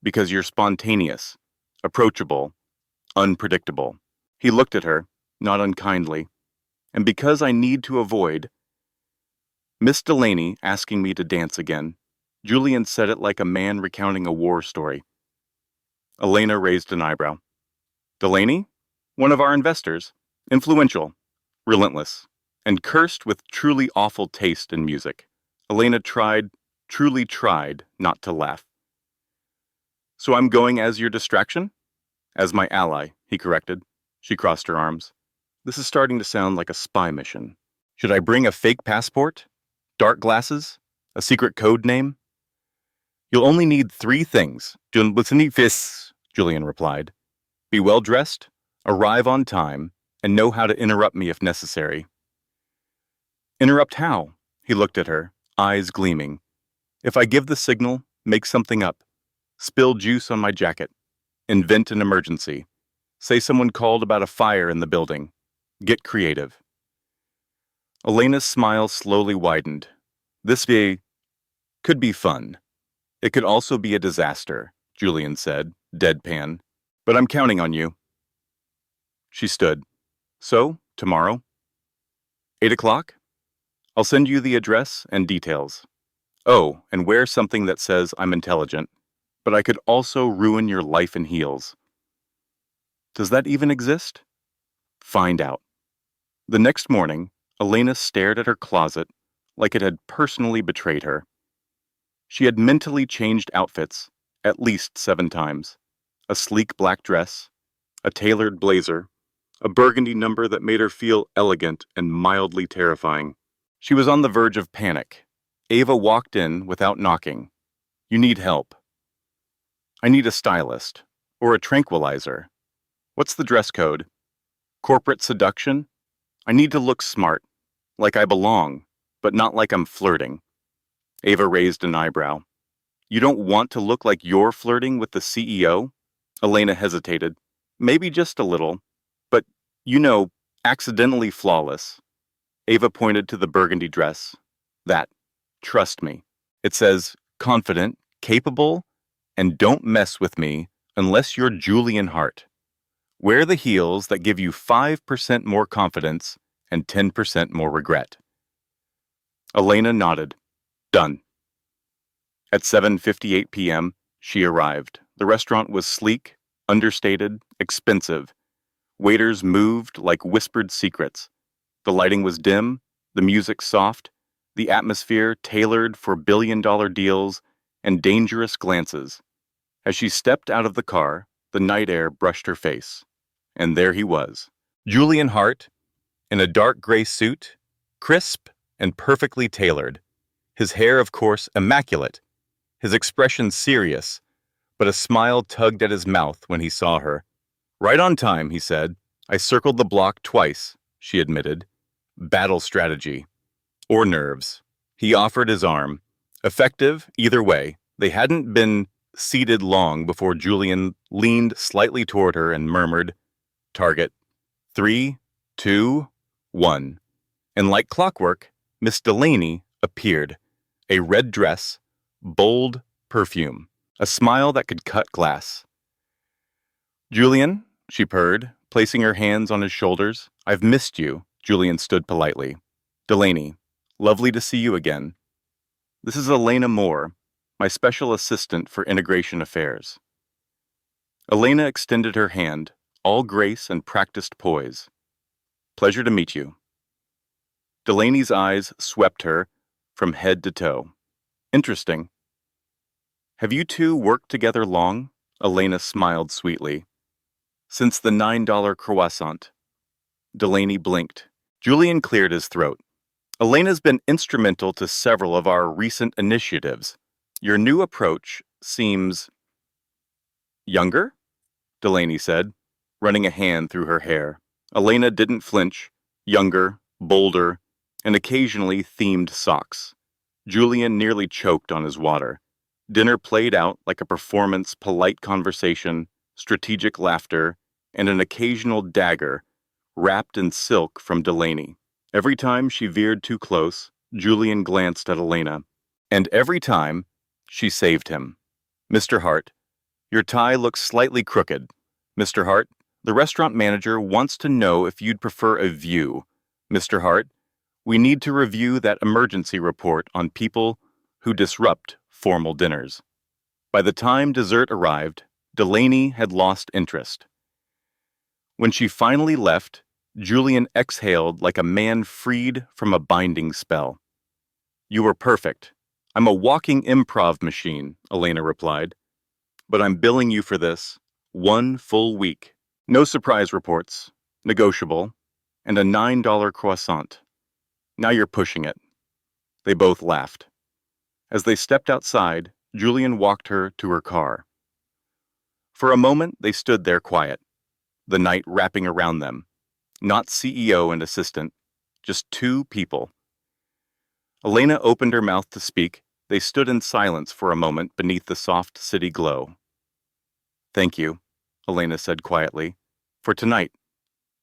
Because you're spontaneous, approachable, unpredictable." He looked at her, not unkindly. "And because I need to avoid Miss Delaney asking me to dance again." Julian said it like a man recounting a war story. Elena raised an eyebrow. "Delaney? One of our investors. Influential, relentless, and cursed with truly awful taste in music." Elena truly tried not to laugh. "So I'm going as your distraction?" "As my ally," he corrected. She crossed her arms. "This is starting to sound like a spy mission. Should I bring a fake passport? Dark glasses? A secret code name?" "You'll only need 3 things," Julian replied. "Be well dressed, arrive on time, and know how to interrupt me if necessary." "Interrupt how?" He looked at her, eyes gleaming. "If I give the signal, make something up. Spill juice on my jacket. Invent an emergency. Say someone called about a fire in the building. Get creative. Elena's smile slowly widened. This day could be fun. It could also be a disaster, Julian said, deadpan. But I'm counting on you. She stood. So, tomorrow? 8 o'clock? I'll send you the address and details. Oh, and wear something that says I'm intelligent. But I could also ruin your life in heels. Does that even exist? Find out. The next morning, Elena stared at her closet like it had personally betrayed her. She had mentally changed outfits at least 7 times. A sleek black dress, a tailored blazer, a burgundy number that made her feel elegant and mildly terrifying. She was on the verge of panic. Ava walked in without knocking. You need help. I need a stylist. Or a tranquilizer. What's the dress code? Corporate seduction? I need to look smart. Like I belong, but not like I'm flirting. Ava raised an eyebrow. You don't want to look like you're flirting with the CEO? Elena hesitated. Maybe just a little. But, accidentally flawless. Ava pointed to the burgundy dress. That. Trust me. It says, confident, capable, and don't mess with me unless you're Julian Hart. Wear the heels that give you 5% more confidence and 10% more regret. Elena nodded. Done. At 7:58 p.m., she arrived. The restaurant was sleek, understated, expensive. Waiters moved like whispered secrets. The lighting was dim, the music soft, the atmosphere tailored for billion-dollar deals and dangerous glances. As she stepped out of the car, the night air brushed her face. And there he was, Julian Hart, in a dark gray suit, crisp and perfectly tailored. His hair, of course, immaculate. His expression serious, but a smile tugged at his mouth when he saw her. Right on time, he said. I circled the block twice, she admitted. Battle strategy. Or nerves. He offered his arm. Effective, either way. They hadn't been seated long before Julian leaned slightly toward her and murmured, Target. 3, 2, 1. And like clockwork, Miss Delaney appeared. A red dress, bold perfume, a smile that could cut glass. Julian, she purred, placing her hands on his shoulders. I've missed you. Julian stood politely. Delaney, lovely to see you again. This is Elena Moore, my special assistant for integration affairs. Elena extended her hand, all grace and practiced poise. Pleasure to meet you. Delaney's eyes swept her from head to toe. Interesting. Have you two worked together long? Elena smiled sweetly. Since the $9 croissant. Delaney blinked. Julian cleared his throat. Elena's been instrumental to several of our recent initiatives. Your new approach seems younger? Delaney said, running a hand through her hair. Elena didn't flinch. Younger, bolder, and occasionally themed socks. Julian nearly choked on his water. Dinner played out like a performance, polite conversation, strategic laughter, and an occasional dagger, wrapped in silk from Delaney. Every time she veered too close, Julian glanced at Elena. And every time, she saved him. Mr. Hart, your tie looks slightly crooked. Mr. Hart, the restaurant manager wants to know if you'd prefer a view. Mr. Hart, we need to review that emergency report on people who disrupt formal dinners. By the time dessert arrived, Delaney had lost interest. When she finally left, Julian exhaled like a man freed from a binding spell. You were perfect. I'm a walking improv machine, Elena replied. But I'm billing you for this 1 full week. No surprise reports, negotiable, and a $9 croissant. Now you're pushing it. They both laughed. As they stepped outside, Julian walked her to her car. For a moment, they stood there quiet, the night wrapping around them. Not CEO and assistant, just two people. Elena opened her mouth to speak. They stood in silence for a moment beneath the soft city glow. Thank you, Elena said quietly. For tonight.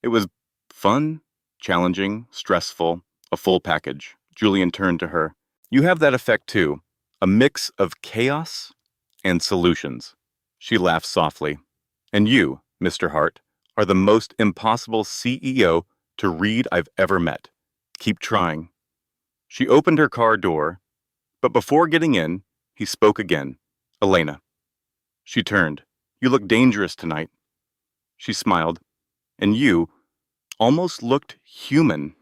It was fun, challenging, stressful, a full package. Julian turned to her. You have that effect too. A mix of chaos and solutions. She laughed softly. And you, Mr. Hart, are the most impossible CEO to read I've ever met. Keep trying. She opened her car door, but before getting in, he spoke again. Elena. She turned. You look dangerous tonight. She smiled. And you almost looked human.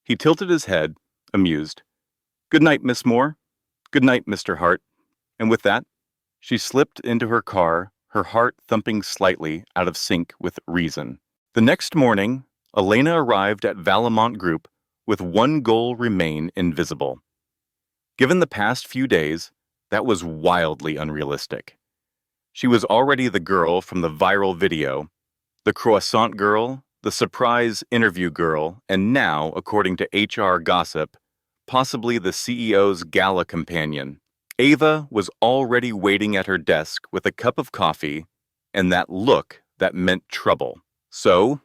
He tilted his head, amused. Good night, Miss Moore. Good night, Mr. Hart. And with that, she slipped into her car, her heart thumping slightly out of sync with reason. The next morning, Elena arrived at Valemont Group with one goal remain invisible. Given the past few days, that was wildly unrealistic. She was already the girl from the viral video, the croissant girl, the surprise interview girl, and now, according to HR gossip, possibly the CEO's gala companion. Ava was already waiting at her desk with a cup of coffee and that look that meant trouble. So,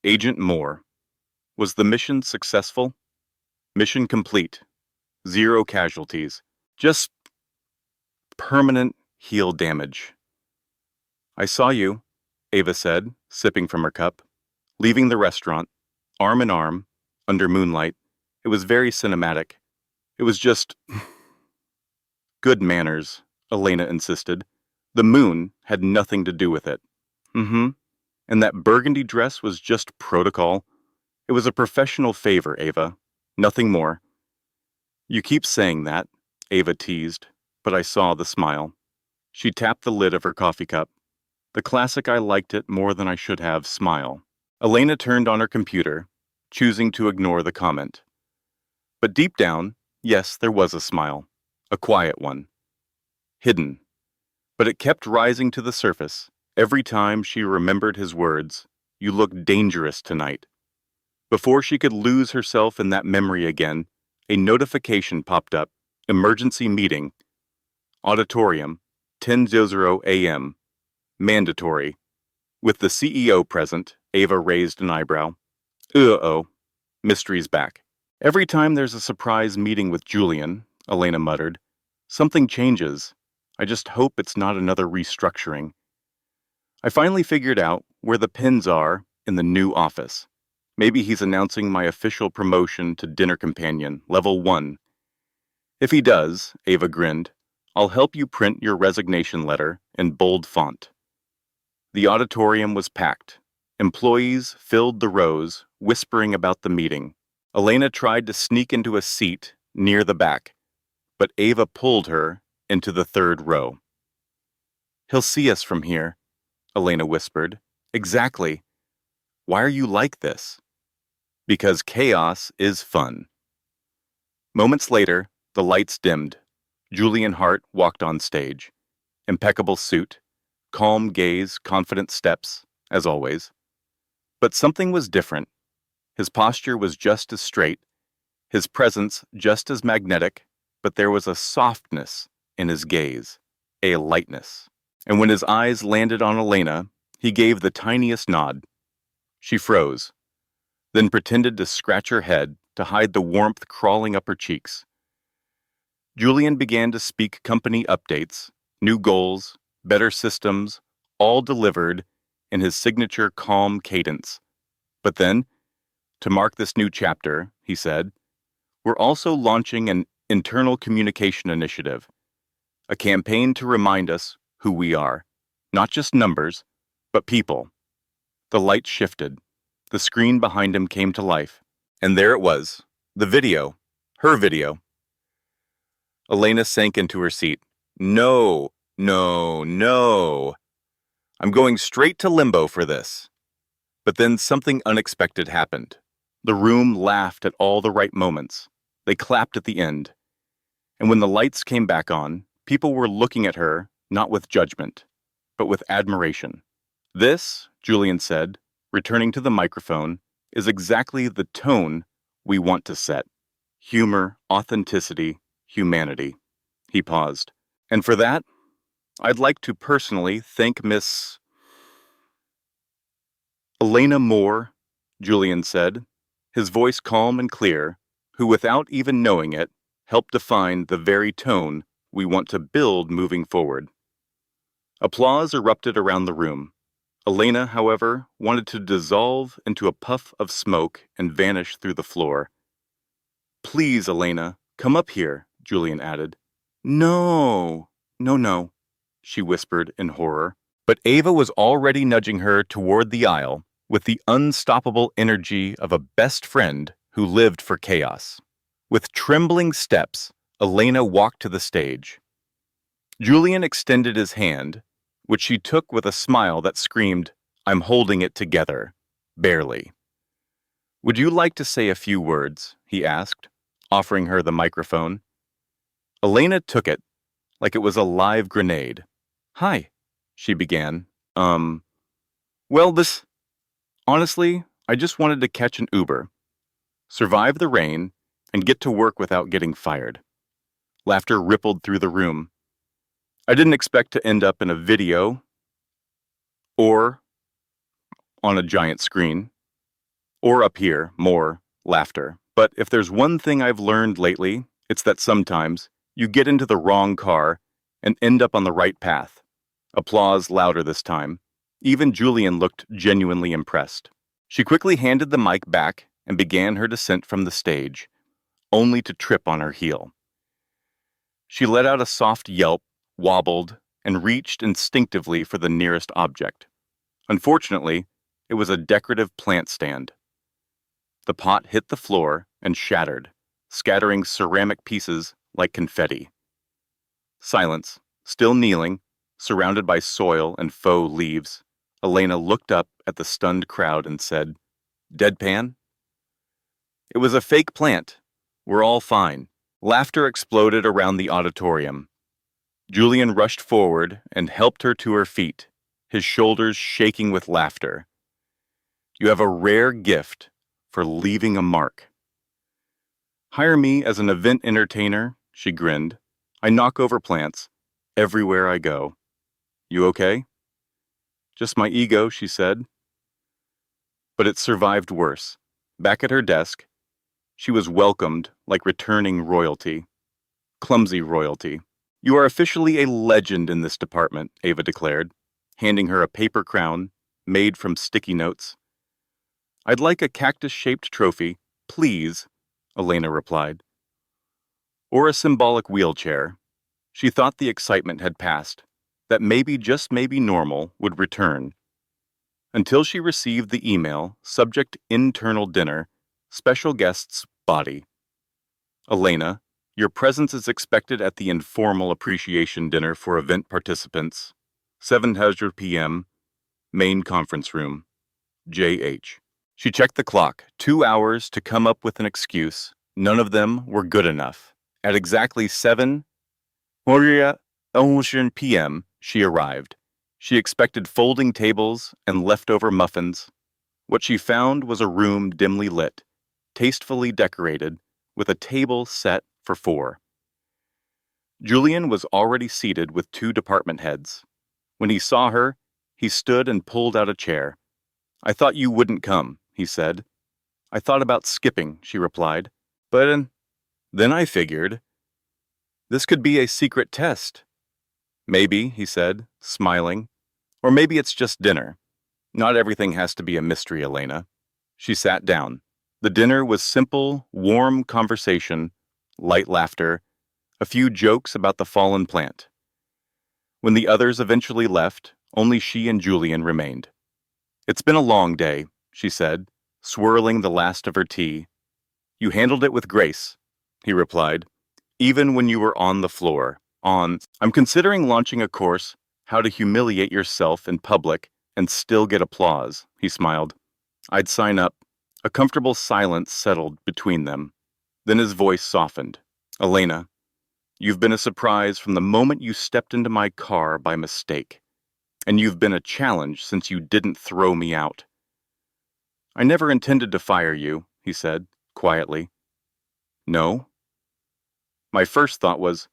Agent Moore, was the mission successful? Mission complete. 0 casualties. Just permanent heel damage. I saw you, Ava said, sipping from her cup, leaving the restaurant, arm in arm, under moonlight. It was very cinematic. It was just good manners, Elena insisted. The moon had nothing to do with it. And that burgundy dress was just protocol. It was a professional favor, Ava. Nothing more. You keep saying that, Ava teased, but I saw the smile. She tapped the lid of her coffee cup. The classic I liked it more than I should have smile. Elena turned on her computer, choosing to ignore the comment. But deep down, yes, there was a smile. A quiet one. Hidden. But it kept rising to the surface every time she remembered his words, "You look dangerous tonight." Before she could lose herself in that memory again, a notification popped up. Emergency meeting. Auditorium, 10:00 a.m. Mandatory. With the CEO present, Ava raised an eyebrow. Uh-oh. Mystery's back. Every time there's a surprise meeting with Julian, Elena muttered, something changes. I just hope it's not another restructuring. I finally figured out where the pins are in the new office. Maybe he's announcing my official promotion to dinner companion, level 1. If he does, Ava grinned, I'll help you print your resignation letter in bold font. The auditorium was packed. Employees filled the rows, whispering about the meeting. Elena tried to sneak into a seat near the back, but Ava pulled her into the third row. He'll see us from here, Elena whispered. Exactly. Why are you like this? Because chaos is fun. Moments later, the lights dimmed. Julian Hart walked on stage. Impeccable suit, calm gaze, confident steps, as always. But something was different. His posture was just as straight, his presence just as magnetic, but there was a softness in his gaze, a lightness. And when his eyes landed on Elena, he gave the tiniest nod. She froze, then pretended to scratch her head to hide the warmth crawling up her cheeks. Julian began to speak company updates, new goals, better systems, all delivered in his signature calm cadence. But then, to mark this new chapter, he said, we're also launching an internal communication initiative, a campaign to remind us who we are, not just numbers, but people. The light shifted. The screen behind him came to life. And there it was, the video, her video. Elena sank into her seat. No, no, no. I'm going straight to limbo for this. But then something unexpected happened. The room laughed at all the right moments. They clapped at the end. And when the lights came back on, people were looking at her, not with judgment, but with admiration. This, Julian said, returning to the microphone, is exactly the tone we want to set. Humor, authenticity, humanity. He paused. And for that, I'd like to personally thank Miss Elena Moore, Julian said, his voice calm and clear, who without even knowing it, helped define the very tone we want to build moving forward. Applause erupted around the room. Elena, however, wanted to dissolve into a puff of smoke and vanish through the floor. Please, Elena, come up here, Julian added. No, no, she whispered in horror. But Ava was already nudging her toward the aisle with the unstoppable energy of a best friend who lived for chaos. With trembling steps, Elena walked to the stage. Julian extended his hand, which she took with a smile that screamed, "I'm holding it together, barely." "Would you like to say a few words?" he asked, offering her the microphone. Elena took it like it was a live grenade. "Hi," she began. Well, honestly, I just wanted to catch an Uber, survive the rain, and get to work without getting fired." Laughter rippled through the room. "I didn't expect to end up in a video or on a giant screen or up here, more laughter. But if there's one thing I've learned lately, it's that sometimes you get into the wrong car and end up on the right path." Applause louder this time. Even Julian looked genuinely impressed. She quickly handed the mic back and began her descent from the stage, only to trip on her heel. She let out a soft yelp, wobbled, and reached instinctively for the nearest object. Unfortunately, it was a decorative plant stand. The pot hit the floor and shattered, scattering ceramic pieces like confetti. Silence, still kneeling, surrounded by soil and faux leaves, Elena looked up at the stunned crowd and said, "Deadpan?" "It was a fake plant. We're all fine." Laughter exploded around the auditorium. Julian rushed forward and helped her to her feet, his shoulders shaking with laughter. "You have a rare gift for leaving a mark." "Hire me as an event entertainer," she grinned. "I knock over plants everywhere I go." "You okay?" "Just my ego," she said. But it survived worse. Back at her desk, she was welcomed like returning royalty. Clumsy royalty. "You are officially a legend in this department," Ava declared, handing her a paper crown made from sticky notes. "I'd like a cactus-shaped trophy, please," Elena replied. "Or a symbolic wheelchair." She thought the excitement had passed, that maybe, just maybe, normal would return. Until she received the email, subject internal dinner, special guest's body. "Elena, your presence is expected at the informal appreciation dinner for event participants, 7:00 p.m., main conference room, JH." She checked the clock, 2 hours to come up with an excuse. None of them were good enough. At exactly 7:00 p.m., she arrived. She expected folding tables and leftover muffins. What she found was a room dimly lit, tastefully decorated, with a table set for 4. Julian was already seated with 2 department heads. When he saw her, he stood and pulled out a chair. "I thought you wouldn't come," he said. "I thought about skipping," she replied. "But then I figured this could be a secret test." "Maybe," he said, smiling. "Or maybe it's just dinner. Not everything has to be a mystery, Elena." She sat down. The dinner was simple, warm conversation, light laughter, a few jokes about the fallen plant. When the others eventually left, only she and Julian remained. "It's been a long day," she said, swirling the last of her tea. "You handled it with grace," he replied, "even when you were on the floor. I'm considering launching a course, How to Humiliate Yourself in Public and Still Get Applause," he smiled. "I'd sign up." A comfortable silence settled between them. Then his voice softened. "Elena, you've been a surprise from the moment you stepped into my car by mistake. And you've been a challenge since you didn't throw me out." "I never intended to fire you," he said, quietly. "No?" "My first thought was,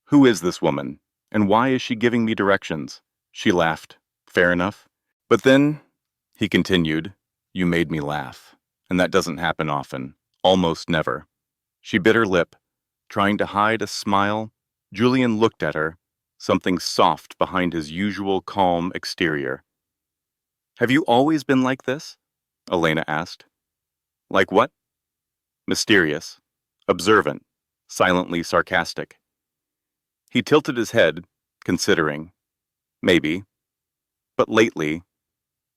who is this woman, and why is she giving me directions?" She laughed. "Fair enough." But then He continued, "You made me laugh, and that doesn't happen often. Almost never." She bit her lip, trying to hide a smile. Julian looked at her, something soft behind his usual calm exterior. "Have you always been like this?" Elena asked. "Like what?" "Mysterious, observant, silently sarcastic." He tilted his head, considering. "Maybe. But lately,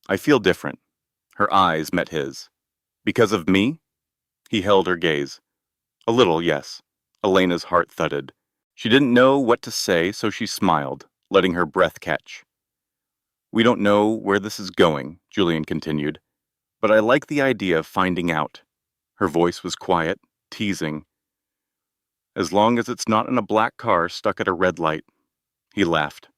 I feel different." Her eyes met his. "Because of me?" He held her gaze. "A little, yes." Elena's heart thudded. She didn't know what to say, so she smiled, letting her breath catch. "We don't know where this is going," Julian continued, "but I like the idea of finding out." Her voice was quiet, teasing. "As long as it's not in a black car stuck at a red light." He laughed.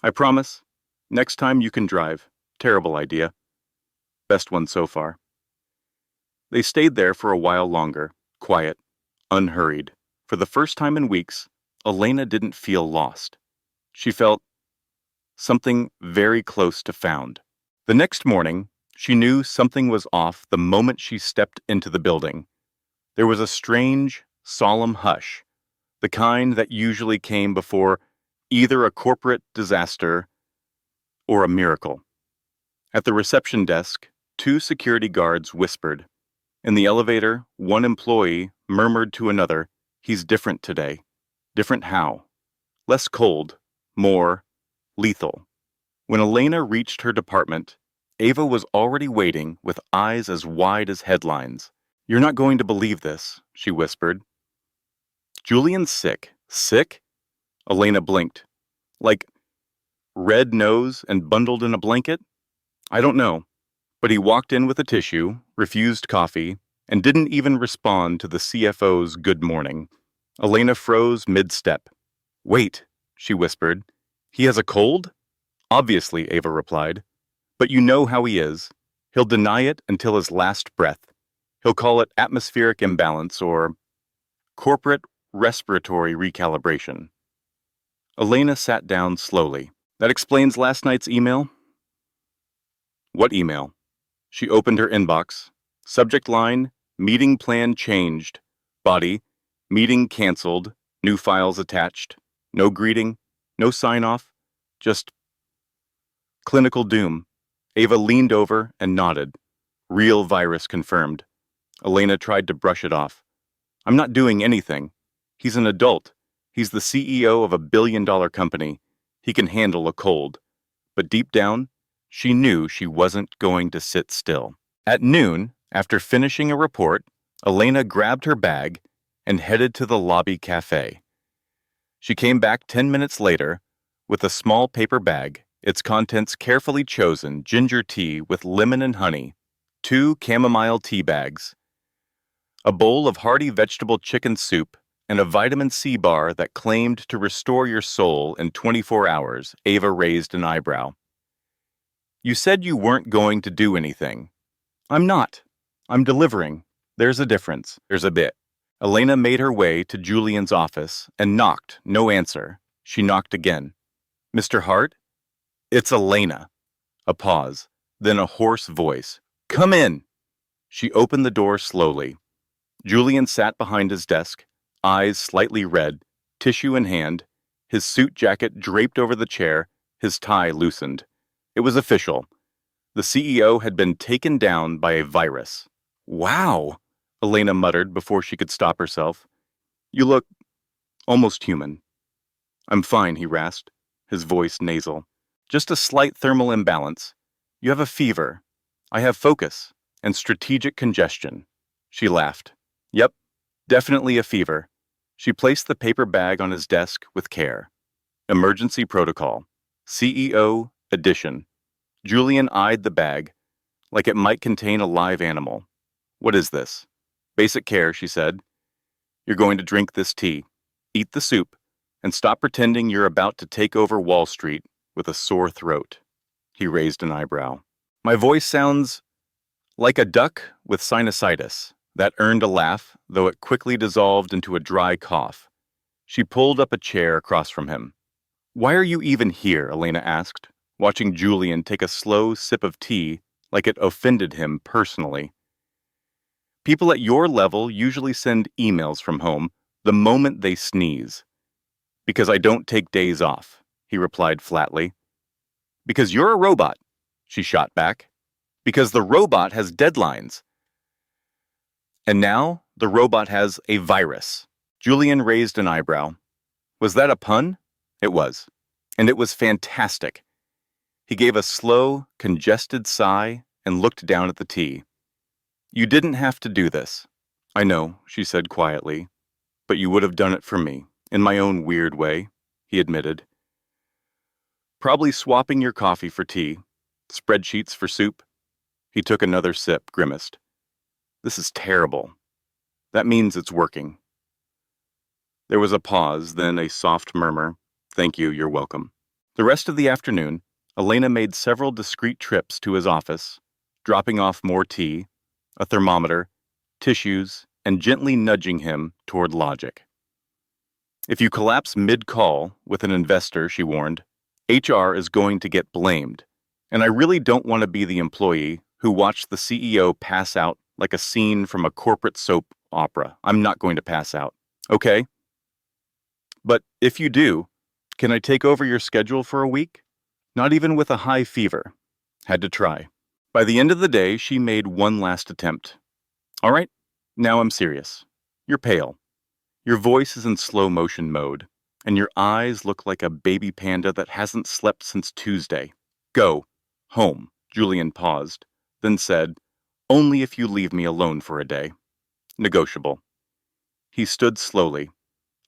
"I promise. Next time you can drive. Terrible idea. Best one so far." They stayed there for a while longer, quiet, unhurried. For the first time in weeks, Elena didn't feel lost. She felt something very close to found. The next morning, she knew something was off the moment she stepped into the building. There was a strange, solemn hush, the kind that usually came before either a corporate disaster or a miracle. At the reception desk, two security guards whispered. In the elevator, one employee murmured to another, "He's different today." Different how? Less cold, more lethal. When Elena reached her department, Ava was already waiting with eyes as wide as headlines. "You're not going to believe this," she whispered. "Julian's sick." "Sick?" Elena blinked. "Like red nose and bundled in a blanket?" "I don't know, but he walked in with a tissue, refused coffee, and didn't even respond to the CFO's good morning." Elena froze mid-step. "Wait," she whispered. "He has a cold?" "Obviously," Ava replied. "But you know how he is. He'll deny it until his last breath. He'll call it atmospheric imbalance or corporate respiratory recalibration." Elena sat down slowly. "That explains last night's email?" "What email?" She opened her inbox. Subject line, "Meeting plan changed." Body, "Meeting canceled. New files attached." No greeting, no sign-off, just clinical doom. Ava leaned over and nodded. Real virus confirmed. Elena tried to brush it off. "I'm not doing anything. He's an adult. He's the CEO of a billion-dollar company. He can handle a cold." But deep down, she knew she wasn't going to sit still. At noon, after finishing a report, Elena grabbed her bag and headed to the lobby cafe. She came back 10 minutes later with a small paper bag, its contents carefully chosen: ginger tea with lemon and honey, 2 chamomile tea bags, a bowl of hearty vegetable chicken soup, and a vitamin C bar that claimed to restore your soul in 24 hours. Ava raised an eyebrow. "You said you weren't going to do anything." "I'm not. I'm delivering. There's a difference. There's a bit." Elena made her way to Julian's office and knocked. No answer. She knocked again. "Mr. Hart?" "It's Elena." A pause, then a hoarse voice. "Come in." She opened the door slowly. Julian sat behind his desk, eyes slightly red, tissue in hand, his suit jacket draped over the chair, his tie loosened. It was official. The CEO had been taken down by a virus. "Wow," Elena muttered before she could stop herself. "You look almost human." "I'm fine," he rasped, his voice nasal. "Just a slight thermal imbalance. You have a fever. I have focus and strategic congestion." She laughed. "Yep, definitely a fever." She placed the paper bag on his desk with care. Emergency protocol. CEO edition. Julian eyed the bag, like it might contain a live animal. "What is this?" "Basic care," she said. "You're going to drink this tea, eat the soup, and stop pretending you're about to take over Wall Street with a sore throat." He raised an eyebrow. "My voice sounds like a duck with sinusitis." That earned a laugh, though it quickly dissolved into a dry cough. She pulled up a chair across from him. "Why are you even here?" Elena asked, watching Julian take a slow sip of tea like it offended him personally. People at your level usually send emails from home the moment they sneeze. Because I don't take days off, he replied flatly. Because you're a robot, she shot back. Because the robot has deadlines. And now the robot has a virus. Julian raised an eyebrow. Was that a pun? It was. And it was fantastic. He gave a slow, congested sigh and looked down at the tea. You didn't have to do this. I know, she said quietly. But you would have done it for me, in my own weird way, he admitted. Probably swapping your coffee for tea, spreadsheets for soup. He took another sip, grimaced. This is terrible. That means it's working. There was a pause, then a soft murmur. Thank you, you're welcome. The rest of the afternoon, Elena made several discreet trips to his office, dropping off more tea, a thermometer, tissues, and gently nudging him toward logic. If you collapse mid-call with an investor, she warned, HR is going to get blamed, and I really don't want to be the employee who watched the CEO pass out like a scene from a corporate soap opera. I'm not going to pass out, okay? But if you do, can I take over your schedule for a week? Not even with a high fever. Had to try. By the end of the day, she made one last attempt. All right, now I'm serious. You're pale. Your voice is in slow motion mode, and your eyes look like a baby panda that hasn't slept since Tuesday. Go. Home. Julian paused, then said, only if you leave me alone for a day. Negotiable. He stood slowly.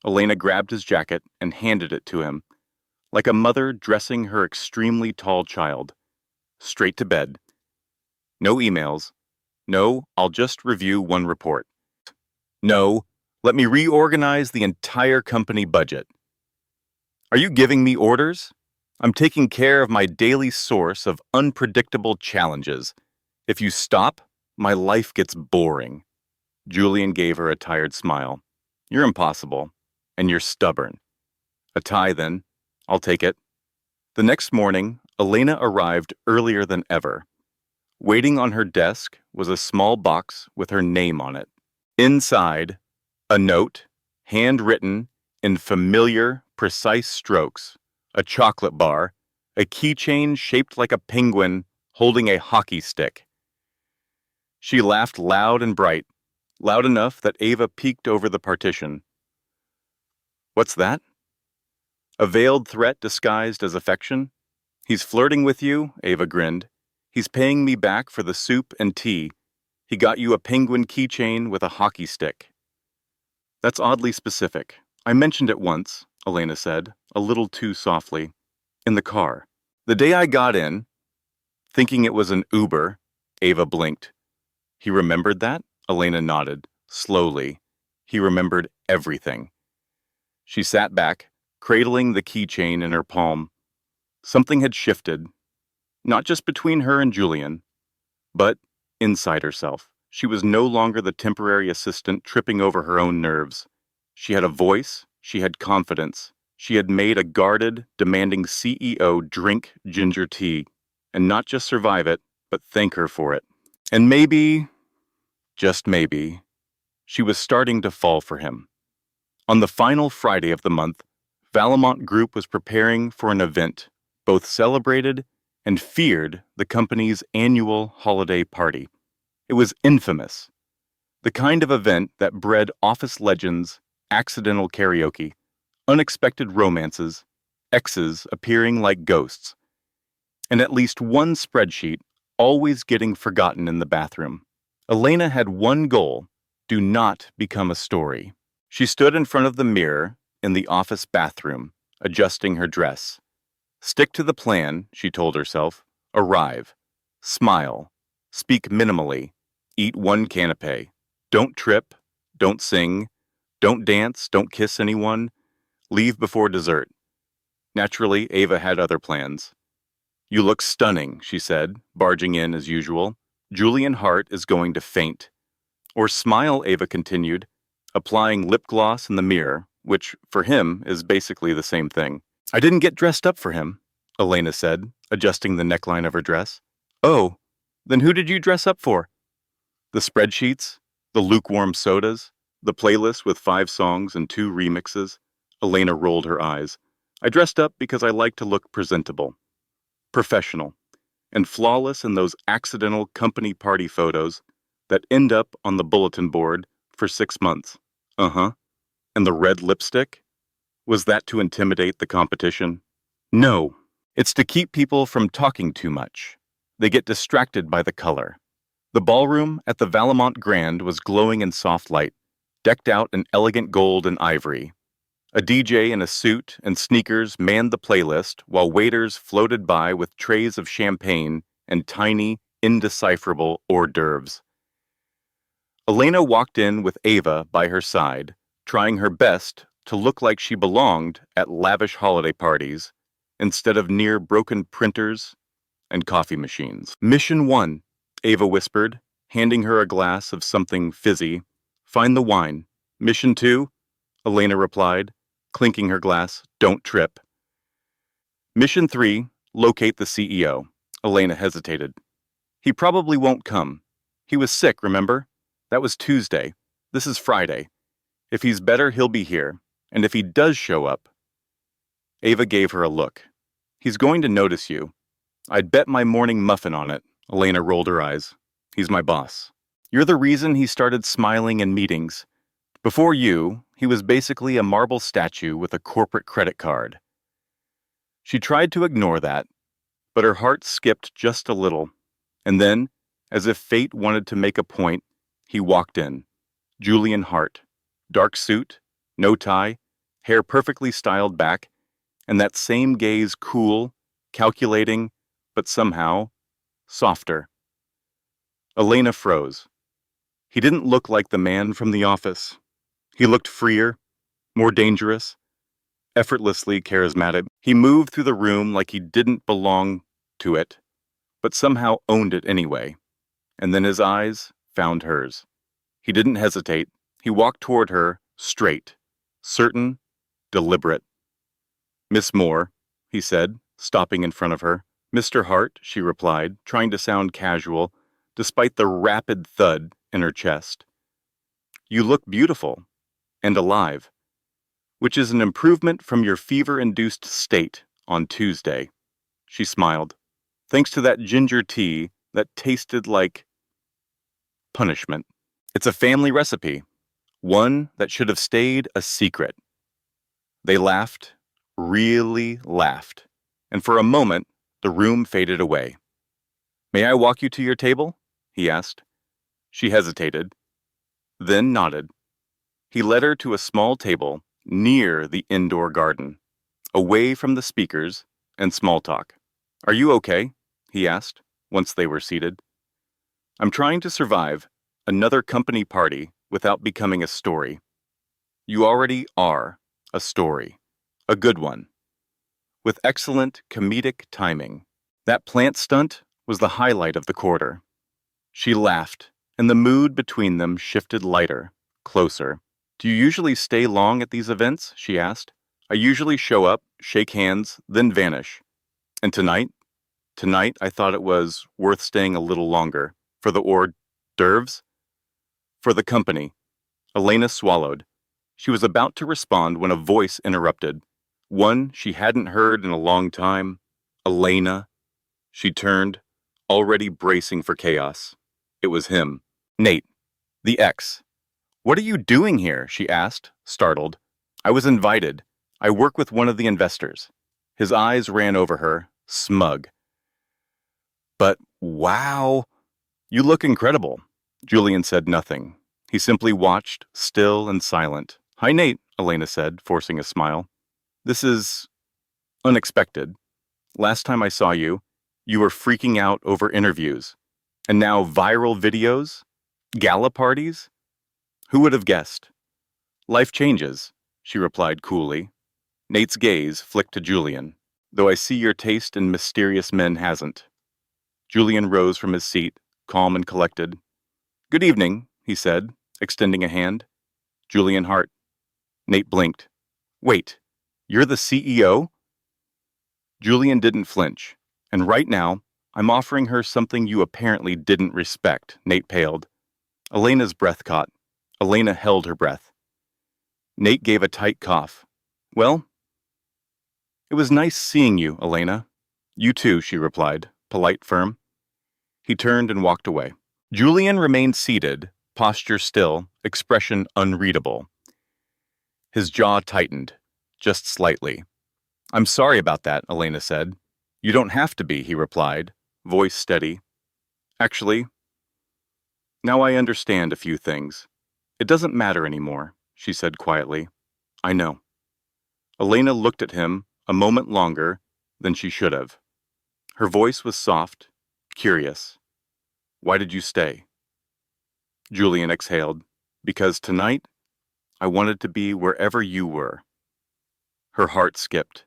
Elena grabbed his jacket and handed it to him, like a mother dressing her extremely tall child. Straight to bed. No emails. No, I'll just review one report. No, let me reorganize the entire company budget. Are you giving me orders? I'm taking care of my daily source of unpredictable challenges. If you stop, my life gets boring. Julian gave her a tired smile. You're impossible, and you're stubborn. A tie, then. I'll take it. The next morning, Elena arrived earlier than ever. Waiting on her desk was a small box with her name on it. Inside, a note, handwritten in familiar, precise strokes, a chocolate bar, a keychain shaped like a penguin holding a hockey stick. She laughed loud and bright, loud enough that Ava peeked over the partition. What's that? A veiled threat disguised as affection? He's flirting with you, Ava grinned. He's paying me back for the soup and tea. He got you a penguin keychain with a hockey stick. That's oddly specific. I mentioned it once, Elena said, a little too softly. In the car. The day I got in, thinking it was an Uber, Ava blinked. He remembered that? Elena nodded, slowly. He remembered everything. She sat back, cradling the keychain in her palm. Something had shifted, not just between her and Julian, but inside herself. She was no longer the temporary assistant tripping over her own nerves. She had a voice, she had confidence. She had made a guarded, demanding CEO drink ginger tea, and not just survive it, but thank her for it. And maybe, just maybe, she was starting to fall for him. On the final Friday of the month, Valamont Group was preparing for an event, both celebrated and feared the company's annual holiday party. It was infamous. The kind of event that bred office legends, accidental karaoke, unexpected romances, exes appearing like ghosts, and at least one spreadsheet always getting forgotten in the bathroom. Elena had one goal: do not become a story. She stood in front of the mirror in the office bathroom, adjusting her dress. Stick to the plan, she told herself. Arrive. Smile. Speak minimally. Eat one canapé. Don't trip. Don't sing. Don't dance. Don't kiss anyone. Leave before dessert. Naturally, Ava had other plans. You look stunning, she said, barging in as usual. Julian Hart is going to faint. Or smile, Ava continued, applying lip gloss in the mirror, which, for him, is basically the same thing. I didn't get dressed up for him, Elena said, adjusting the neckline of her dress. Oh, Then who did you dress up for? The spreadsheets? The lukewarm sodas? The playlist with 5 songs and 2 remixes? Elena rolled her eyes. I dressed up because I like to look presentable, professional, and flawless in those accidental company party photos that end up on the bulletin board for 6 months. Uh-huh. And the red lipstick? Was that to intimidate the competition? No. It's to keep people from talking too much. They get distracted by the color. The ballroom at the Valemont Grand was glowing in soft light, decked out in elegant gold and ivory. A DJ in a suit and sneakers manned the playlist while waiters floated by with trays of champagne and tiny, indecipherable hors d'oeuvres. Elena walked in with Ava by her side, trying her best to look like she belonged at lavish holiday parties instead of near broken printers and coffee machines. Mission 1, Ava whispered, handing her a glass of something fizzy. Find the wine. Mission 2, Elena replied, clinking her glass. Don't trip. Mission 3, locate the CEO. Elena hesitated. He probably won't come. He was sick, remember? That was Tuesday. This is Friday. If he's better, he'll be here. And if he does show up... Ava gave her a look. He's going to notice you. I'd bet my morning muffin on it. Elena rolled her eyes. He's my boss. You're the reason he started smiling in meetings. Before you, he was basically a marble statue with a corporate credit card. She tried to ignore that, but her heart skipped just a little. And then, as if fate wanted to make a point, he walked in. Julian Hart. Dark suit, no tie, hair perfectly styled back, and that same gaze cool, calculating, but somehow softer. Elena froze. He didn't look like the man from the office. He looked freer, more dangerous, effortlessly charismatic. He moved through the room like he didn't belong to it, but somehow owned it anyway. And then his eyes found hers. He didn't hesitate. He walked toward her, straight, certain, deliberate. Miss Moore, he said, stopping in front of her. Mr. Hart, she replied, trying to sound casual, despite the rapid thud in her chest. You look beautiful and alive, which is an improvement from your fever-induced state on Tuesday. She smiled. Thanks to that ginger tea that tasted like punishment. It's a family recipe, one that should have stayed a secret. They laughed, really laughed, and for a moment, the room faded away. May I walk you to your table? He asked. She hesitated, then nodded. He led her to a small table near the indoor garden, away from the speakers and small talk. Are you okay? He asked, once they were seated. I'm trying to survive another company party without becoming a story. You already are a story, a good one, with excellent comedic timing. That plant stunt was the highlight of the quarter. She laughed, and the mood between them shifted lighter, closer. Do you usually stay long at these events? She asked. I usually show up, shake hands, then vanish. And tonight? Tonight, I thought it was worth staying a little longer. For the hors d'oeuvres? For the company. Elena swallowed. She was about to respond when a voice interrupted. One she hadn't heard in a long time. Elena. She turned, already bracing for chaos. It was him. Nate. The ex. What are you doing here? She asked, startled. I was invited. I work with one of the investors. His eyes ran over her, smug. But wow, you look incredible. Julian said nothing. He simply watched, still and silent. Hi, Nate, Elena said, forcing a smile. This is unexpected. Last time I saw you, you were freaking out over interviews. And now viral videos? Gala parties? Who would have guessed? Life changes, she replied coolly. Nate's gaze flicked to Julian, though I see your taste in mysterious men hasn't. Julian rose from his seat, calm and collected. Good evening, he said, extending a hand. Julian Hart. Nate blinked. Wait, you're the CEO? Julian didn't flinch, and right now, I'm offering her something you apparently didn't respect, Nate paled. Elena's breath caught. Elena held her breath. Nate gave a tight cough. Well, it was nice seeing you, Elena. You too, she replied, polite, firm. He turned and walked away. Julian remained seated, posture still, expression unreadable. His jaw tightened, just slightly. I'm sorry about that, Elena said. You don't have to be, he replied, voice steady. Actually, now I understand a few things. It doesn't matter anymore, she said quietly. I know. Elena looked at him a moment longer than she should have. Her voice was soft, curious. Why did you stay? Julian exhaled. Because tonight, I wanted to be wherever you were. Her heart skipped,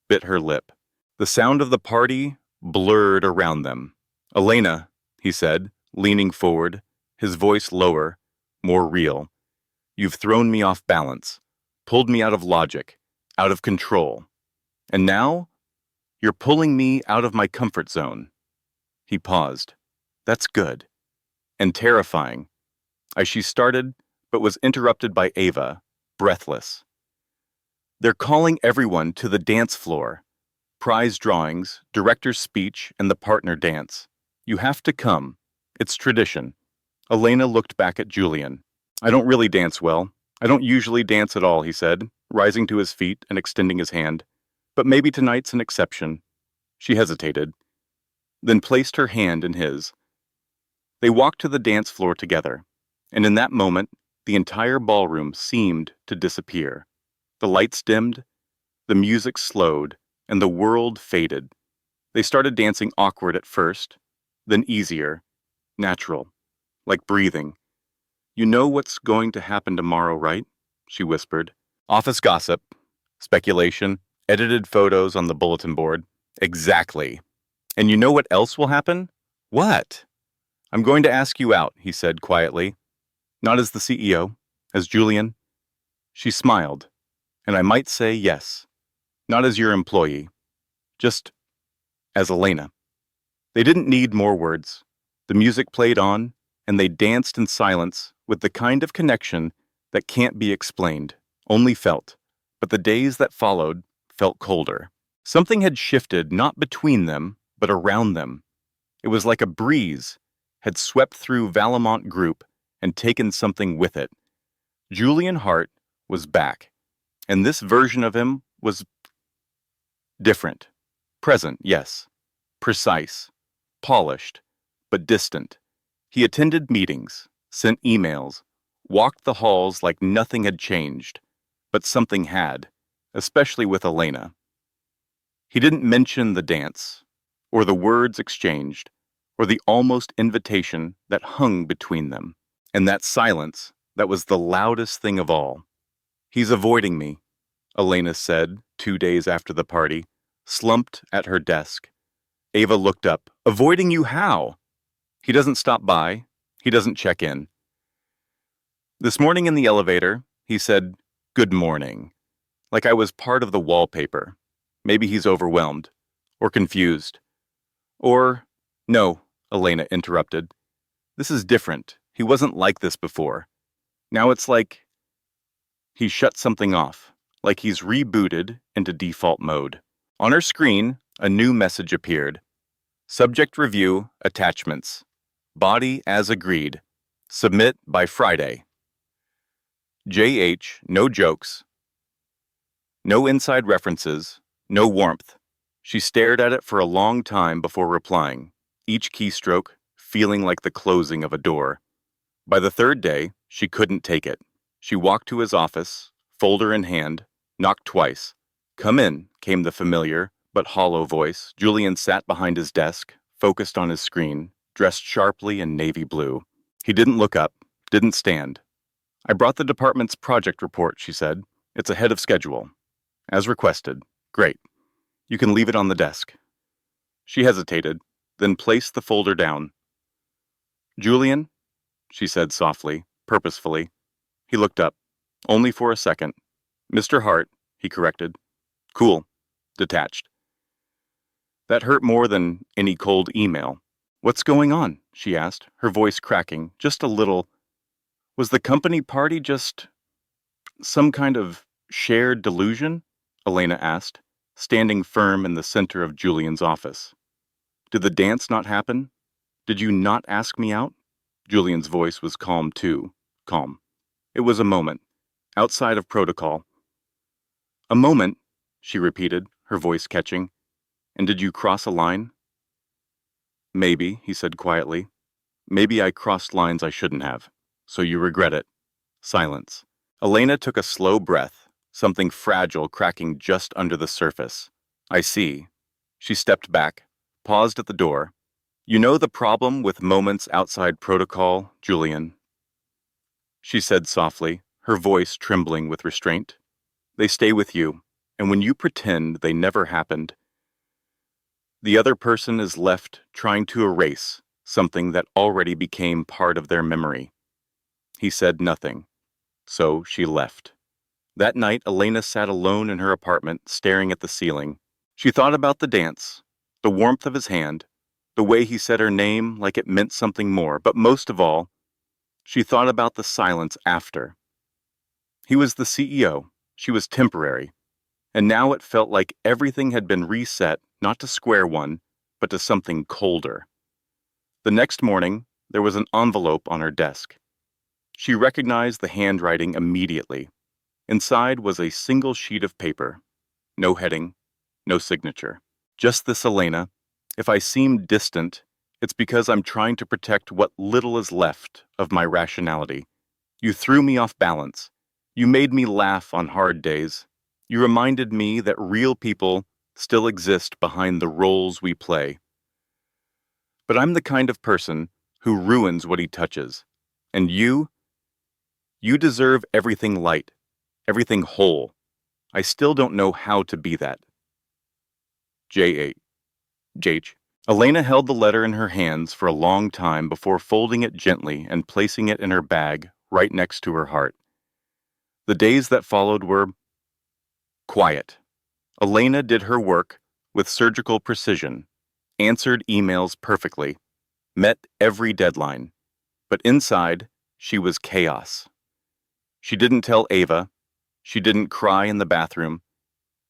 bit her lip. The sound of the party blurred around them. Elena, he said, leaning forward, his voice lower, more real. You've thrown me off balance, pulled me out of logic, out of control. And now, you're pulling me out of my comfort zone. He paused. That's good. And terrifying. She started, but was interrupted by Ava, breathless. They're calling everyone to the dance floor. Prize drawings, director's speech, and the partner dance. You have to come. It's tradition. Elena looked back at Julian. I don't really dance well. I don't usually dance at all, he said, rising to his feet and extending his hand. But maybe tonight's an exception. She hesitated, then placed her hand in his. They walked to the dance floor together, and in that moment, the entire ballroom seemed to disappear. The lights dimmed, the music slowed, and the world faded. They started dancing awkward at first, then easier, natural, like breathing. You know what's going to happen tomorrow, right? She whispered. Office gossip, speculation, edited photos on the bulletin board. Exactly. And you know what else will happen? What? I'm going to ask you out, he said quietly. Not as the CEO, as Julian. She smiled, and I might say yes. Not as your employee, just as Elena. They didn't need more words. The music played on, and they danced in silence with the kind of connection that can't be explained, only felt. But the days that followed felt colder. Something had shifted not between them, but around them. It was like a breeze had swept through Valamont Group and taken something with it. Julian Hart was back, and this version of him was different. Present, yes. Precise. Polished, but distant. He attended meetings, sent emails, walked the halls like nothing had changed, but something had, especially with Elena. He didn't mention the dance, or the words exchanged, or the almost invitation that hung between them. And that silence, that was the loudest thing of all. He's avoiding me, Elena said 2 days after the party, slumped at her desk. Ava looked up. Avoiding you how? He doesn't stop by. He doesn't check in. This morning in the elevator, he said, "Good morning," like I was part of the wallpaper. Maybe he's overwhelmed, or confused. Or, no, Elena interrupted. This is different. He wasn't like this before. Now it's like he shut something off, like he's rebooted into default mode. On her screen, a new message appeared. Subject review, attachments. Body as agreed. Submit by Friday. JH, no jokes. No inside references, no warmth. She stared at it for a long time before replying, each keystroke feeling like the closing of a door. By the third day, she couldn't take it. She walked to his office, folder in hand, knocked twice. Come in, came the familiar but hollow voice. Julian sat behind his desk, focused on his screen, dressed sharply in navy blue. He didn't look up, didn't stand. I brought the department's project report, she said. It's ahead of schedule. As requested. Great. You can leave it on the desk. She hesitated, then placed the folder down. Julian, she said softly, purposefully. He looked up, only for a second. Mr. Hart, he corrected. Cool. Detached. That hurt more than any cold email. What's going on? She asked, her voice cracking, just a little. Was the company party just some kind of shared delusion? Elena asked, standing firm in the center of Julian's office. Did the dance not happen? Did you not ask me out? Julian's voice was calm too. Calm. It was a moment, outside of protocol. A moment, she repeated, her voice catching. And did you cross a line? Maybe, he said quietly. Maybe I crossed lines I shouldn't have. So you regret it. Silence. Elena took a slow breath, something fragile cracking just under the surface. I see. She stepped back, paused at the door. You know the problem with moments outside protocol, Julian? She said softly, her voice trembling with restraint. They stay with you, and when you pretend they never happened, the other person is left trying to erase something that already became part of their memory. He said nothing, so she left. That night, Elena sat alone in her apartment, staring at the ceiling. She thought about the dance, the warmth of his hand, the way he said her name like it meant something more, but most of all, she thought about the silence after. He was the CEO, she was temporary, and now it felt like everything had been reset, not to square one, but to something colder. The next morning, there was an envelope on her desk. She recognized the handwriting immediately. Inside was a single sheet of paper. No heading, no signature. Just this, Elena. If I seem distant, it's because I'm trying to protect what little is left of my rationality. You threw me off balance. You made me laugh on hard days. You reminded me that real people still exist behind the roles we play. But I'm the kind of person who ruins what he touches. And you deserve everything light, everything whole. I still don't know how to be that. J.H. J.H. Elena held the letter in her hands for a long time before folding it gently and placing it in her bag right next to her heart. The days that followed were quiet. Elena did her work with surgical precision, answered emails perfectly, met every deadline. But inside, she was chaos. She didn't tell Ava. She didn't cry in the bathroom.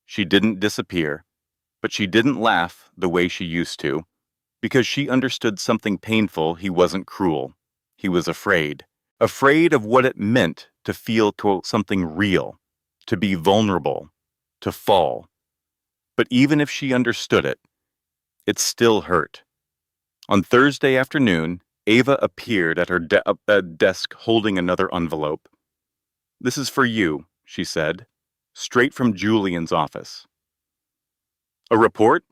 She didn't disappear. But she didn't laugh the way she used to, because she understood something painful. He wasn't cruel. He was afraid. Afraid of what it meant to feel, quote, something real, to be vulnerable, to fall. But even if she understood it, it still hurt. On Thursday afternoon, Ava appeared at her desk holding another envelope. This is for you, she said, straight from Julian's office. A report?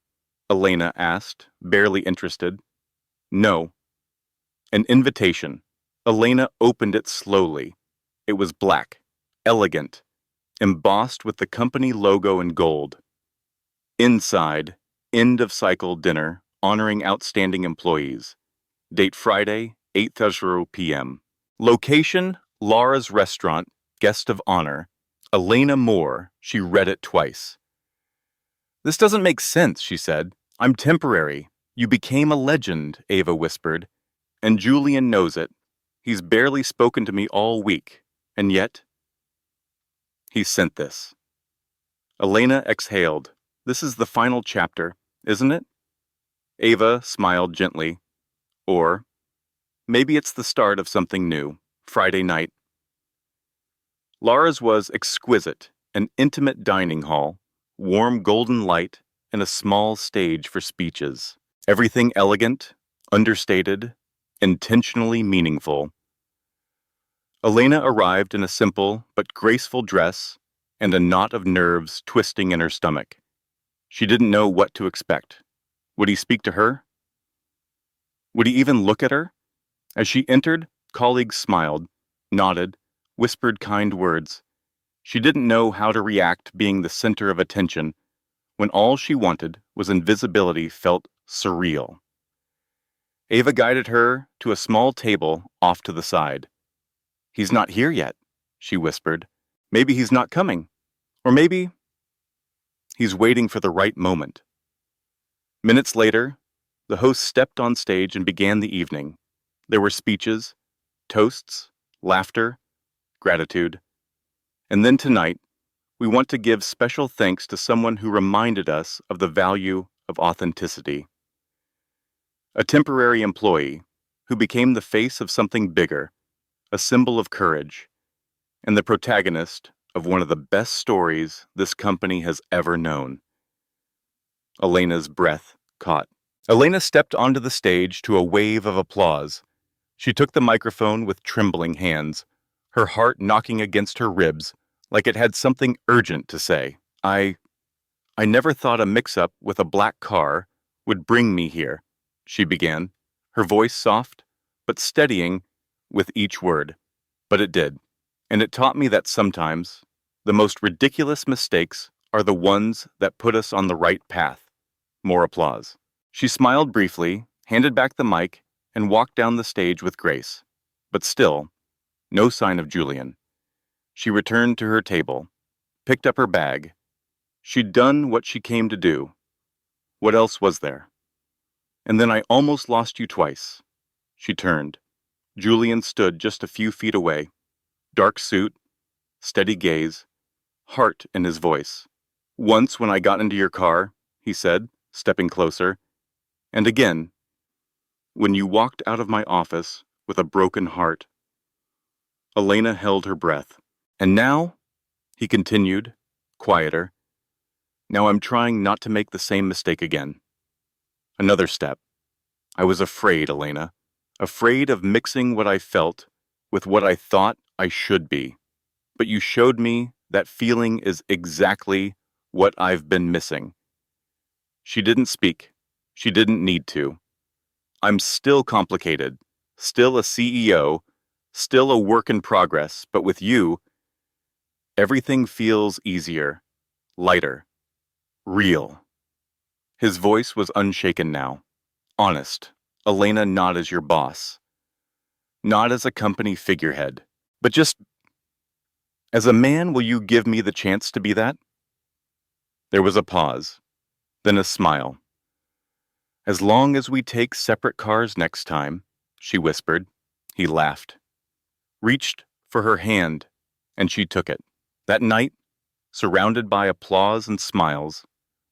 Elena asked, barely interested. No. An invitation. Elena opened it slowly. It was black, elegant, embossed with the company logo in gold. Inside, end-of-cycle dinner honoring outstanding employees. Date Friday, 8:30 p.m. Location, Laura's Restaurant, guest of honor. Elena Moore. She read it twice. This doesn't make sense, she said. I'm temporary. You became a legend, Ava whispered. And Julian knows it. He's barely spoken to me all week. And yet, he sent this. Elena exhaled. This is the final chapter, isn't it? Ava smiled gently. Or, maybe it's the start of something new. Friday night. Laura's was exquisite, an intimate dining hall, warm golden light, and a small stage for speeches. Everything elegant, understated, intentionally meaningful. Elena arrived in a simple but graceful dress and a knot of nerves twisting in her stomach. She didn't know what to expect. Would he speak to her? Would he even look at her? As she entered, colleagues smiled, nodded, whispered kind words. She didn't know how to react being the center of attention when all she wanted was invisibility felt surreal. Ava guided her to a small table off to the side. He's not here yet, she whispered. Maybe he's not coming. Or maybe he's waiting for the right moment. Minutes later, the host stepped on stage and began the evening. There were speeches, toasts, laughter, gratitude. And then tonight, we want to give special thanks to someone who reminded us of the value of authenticity. A temporary employee who became the face of something bigger, a symbol of courage, and the protagonist of one of the best stories this company has ever known. Elena's breath caught. Elena stepped onto the stage to a wave of applause. She took the microphone with trembling hands, her heart knocking against her ribs like it had something urgent to say. I never thought a mix-up with a black car would bring me here, she began, her voice soft, but steadying with each word. But it did, and it taught me that sometimes the most ridiculous mistakes are the ones that put us on the right path. More applause. She smiled briefly, handed back the mic, and walked down the stage with grace. But still, no sign of Julian. She returned to her table, picked up her bag. She'd done what she came to do. What else was there? And then I almost lost you twice. She turned. Julian stood just a few feet away. Dark suit, steady gaze, heart in his voice. Once when I got into your car, he said, stepping closer. And again, when you walked out of my office with a broken heart. Elena held her breath. And now, he continued, quieter, now I'm trying not to make the same mistake again. Another step. I was afraid, Elena. Afraid of mixing what I felt with what I thought I should be. But you showed me that feeling is exactly what I've been missing. She didn't speak. She didn't need to. I'm still complicated, still a CEO, still a work in progress, but with you, everything feels easier, lighter, real. His voice was unshaken now. Honest. Elena, not as your boss. Not as a company figurehead. But just, as a man, will you give me the chance to be that? There was a pause, then a smile. As long as we take separate cars next time, she whispered. He laughed. Reached for her hand, and she took it. That night, surrounded by applause and smiles,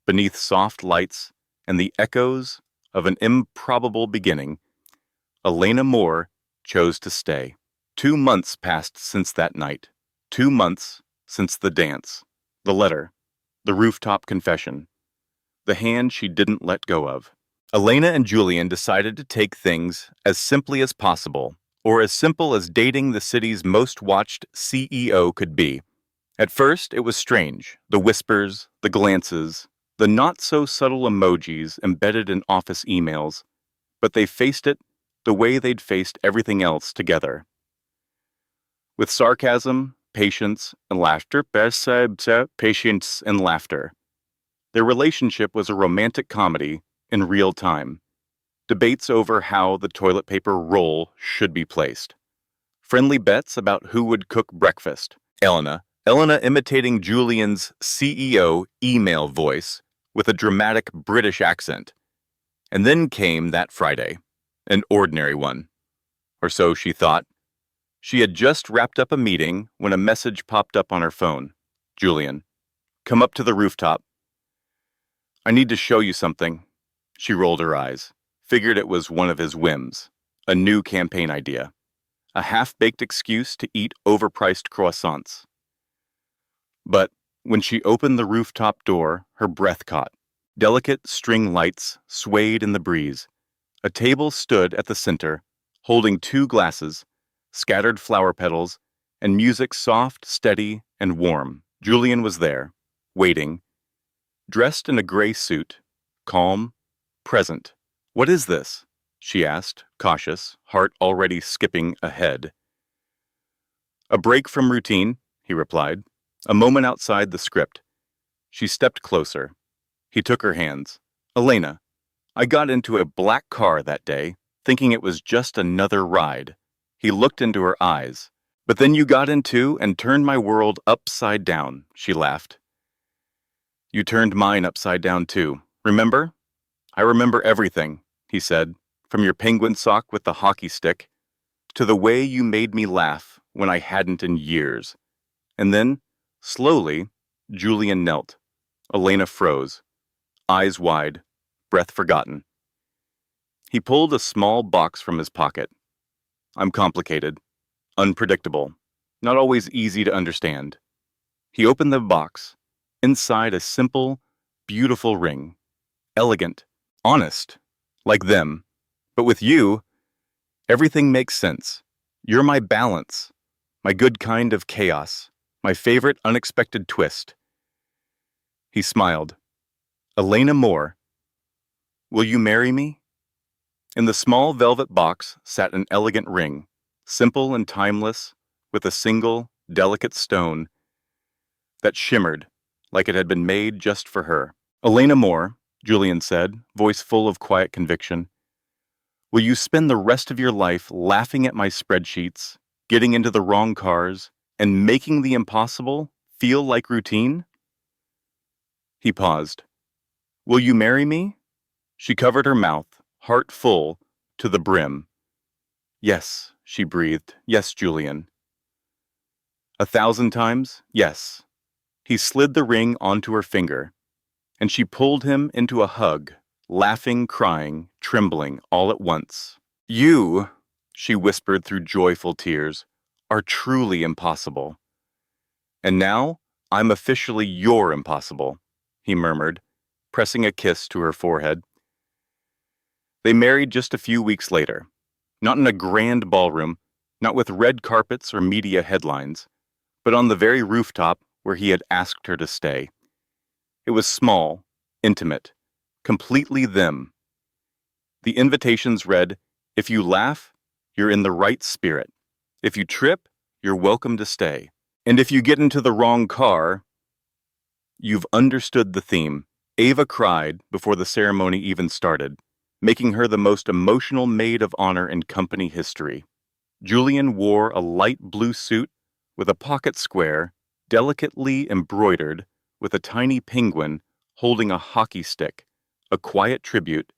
beneath soft lights and the echoes of an improbable beginning, Elena Moore chose to stay. 2 months passed since that night. 2 months since the dance, the letter, the rooftop confession, the hand she didn't let go of. Elena and Julian decided to take things as simply as possible, or as simple as dating the city's most watched CEO could be. At first, it was strange, the whispers, the glances, the not-so-subtle emojis embedded in office emails, but they faced it the way they'd faced everything else together. With sarcasm, patience, and laughter, patience and laughter. Their relationship was a romantic comedy in real time. Debates over how the toilet paper roll should be placed. Friendly bets about who would cook breakfast. Elena imitating Julian's CEO email voice with a dramatic British accent. And then came that Friday, an ordinary one. Or so she thought. She had just wrapped up a meeting when a message popped up on her phone. Julian, come up to the rooftop. I need to show you something. She rolled her eyes, figured it was one of his whims, a new campaign idea, a half-baked excuse to eat overpriced croissants. But when she opened the rooftop door, her breath caught. Delicate string lights swayed in the breeze. A table stood at the center, holding 2 glasses, scattered flower petals, and music soft, steady, and warm. Julian was there, waiting, dressed in a gray suit, calm, present. What is this? She asked, cautious, heart already skipping ahead. A break from routine, he replied, a moment outside the script. She stepped closer. He took her hands. Elena, I got into a black car that day, thinking it was just another ride. He looked into her eyes. But then you got into and turned my world upside down, she laughed. You turned mine upside down too, remember? I remember everything, he said, from your penguin sock with the hockey stick to the way you made me laugh when I hadn't in years. And then, slowly, Julian knelt. Elena froze, eyes wide, breath forgotten. He pulled a small box from his pocket. I'm complicated, unpredictable, not always easy to understand. He opened the box. Inside a simple, beautiful ring. Elegant, honest, like them. But with you, everything makes sense. You're my balance, my good kind of chaos, my favorite unexpected twist. He smiled. Elena Moore, will you marry me? In the small velvet box sat an elegant ring, simple and timeless, with a single, delicate stone that shimmered like it had been made just for her. Elena Moore, Julian said, voice full of quiet conviction, will you spend the rest of your life laughing at my spreadsheets, getting into the wrong cars, and making the impossible feel like routine? He paused. Will you marry me? She covered her mouth, heart full, to the brim. Yes, she breathed. Yes, Julian. 1,000 times? Yes. He slid the ring onto her finger, and she pulled him into a hug, laughing, crying, trembling all at once. You, she whispered through joyful tears, are truly impossible. And now, I'm officially your impossible, he murmured, pressing a kiss to her forehead. They married just a few weeks later, not in a grand ballroom, not with red carpets or media headlines, but on the very rooftop where he had asked her to stay. It was small, intimate, completely them. The invitations read, if you laugh, you're in the right spirit. If you trip, you're welcome to stay. And if you get into the wrong car, you've understood the theme. Ava cried before the ceremony even started, making her the most emotional maid of honor in company history. Julian wore a light blue suit with a pocket square, delicately embroidered with a tiny penguin holding a hockey stick, a quiet tribute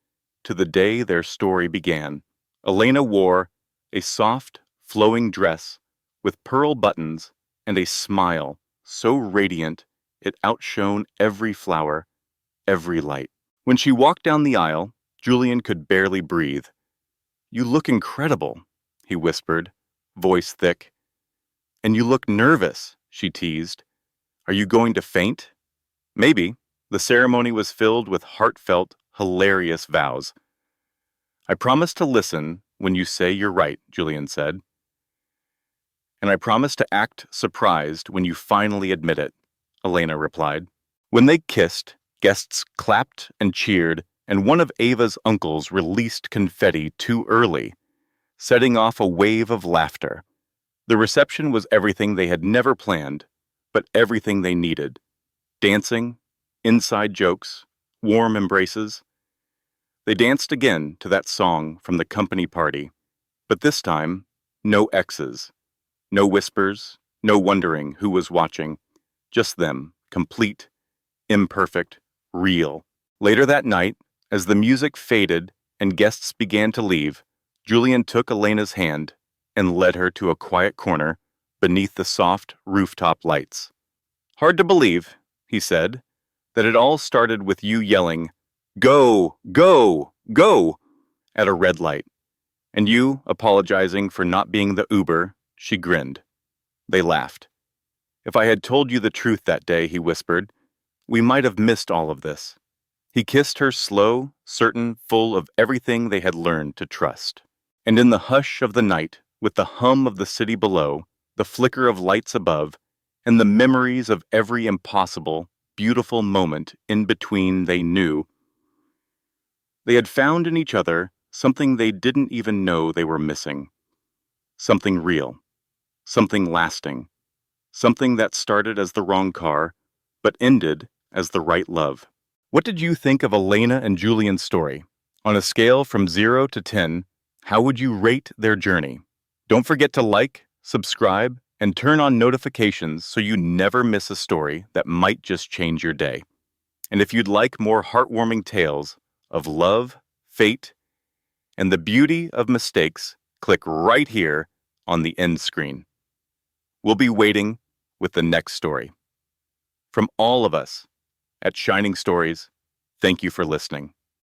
to the day their story began. Elena wore a soft, flowing dress with pearl buttons and a smile so radiant it outshone every flower, every light. When she walked down the aisle, Julian could barely breathe. You look incredible, he whispered, voice thick. And you look nervous, she teased. Are you going to faint? Maybe. The ceremony was filled with heartfelt, hilarious vows. I promise to listen when you say you're right, Julian said. And I promise to act surprised when you finally admit it, Elena replied. When they kissed, guests clapped and cheered, and one of Ava's uncles released confetti too early, setting off a wave of laughter. The reception was everything they had never planned, but everything they needed. Dancing, inside jokes, warm embraces. They danced again to that song from the company party, but this time, no exes, no whispers, no wondering who was watching, just them, complete, imperfect, real. Later that night, as the music faded and guests began to leave, Julian took Elena's hand and led her to a quiet corner beneath the soft rooftop lights. Hard to believe, he said, that it all started with you yelling, "Go, go, go," at a red light, and you apologizing for not being the Uber. She grinned. They laughed. If I had told you the truth that day, he whispered, we might have missed all of this. He kissed her slow, certain, full of everything they had learned to trust. And in the hush of the night, with the hum of the city below, the flicker of lights above, and the memories of every impossible, beautiful moment in between, they knew they had found in each other something they didn't even know they were missing. Something real, something lasting, something that started as the wrong car, but ended as the right love. What did you think of Elena and Julian's story? On a scale from 0 to 10, how would you rate their journey? Don't forget to like, subscribe, and turn on notifications so you never miss a story that might just change your day. And if you'd like more heartwarming tales, of love, fate, and the beauty of mistakes, click right here on the end screen. We'll be waiting with the next story. From all of us at Shining Stories, thank you for listening.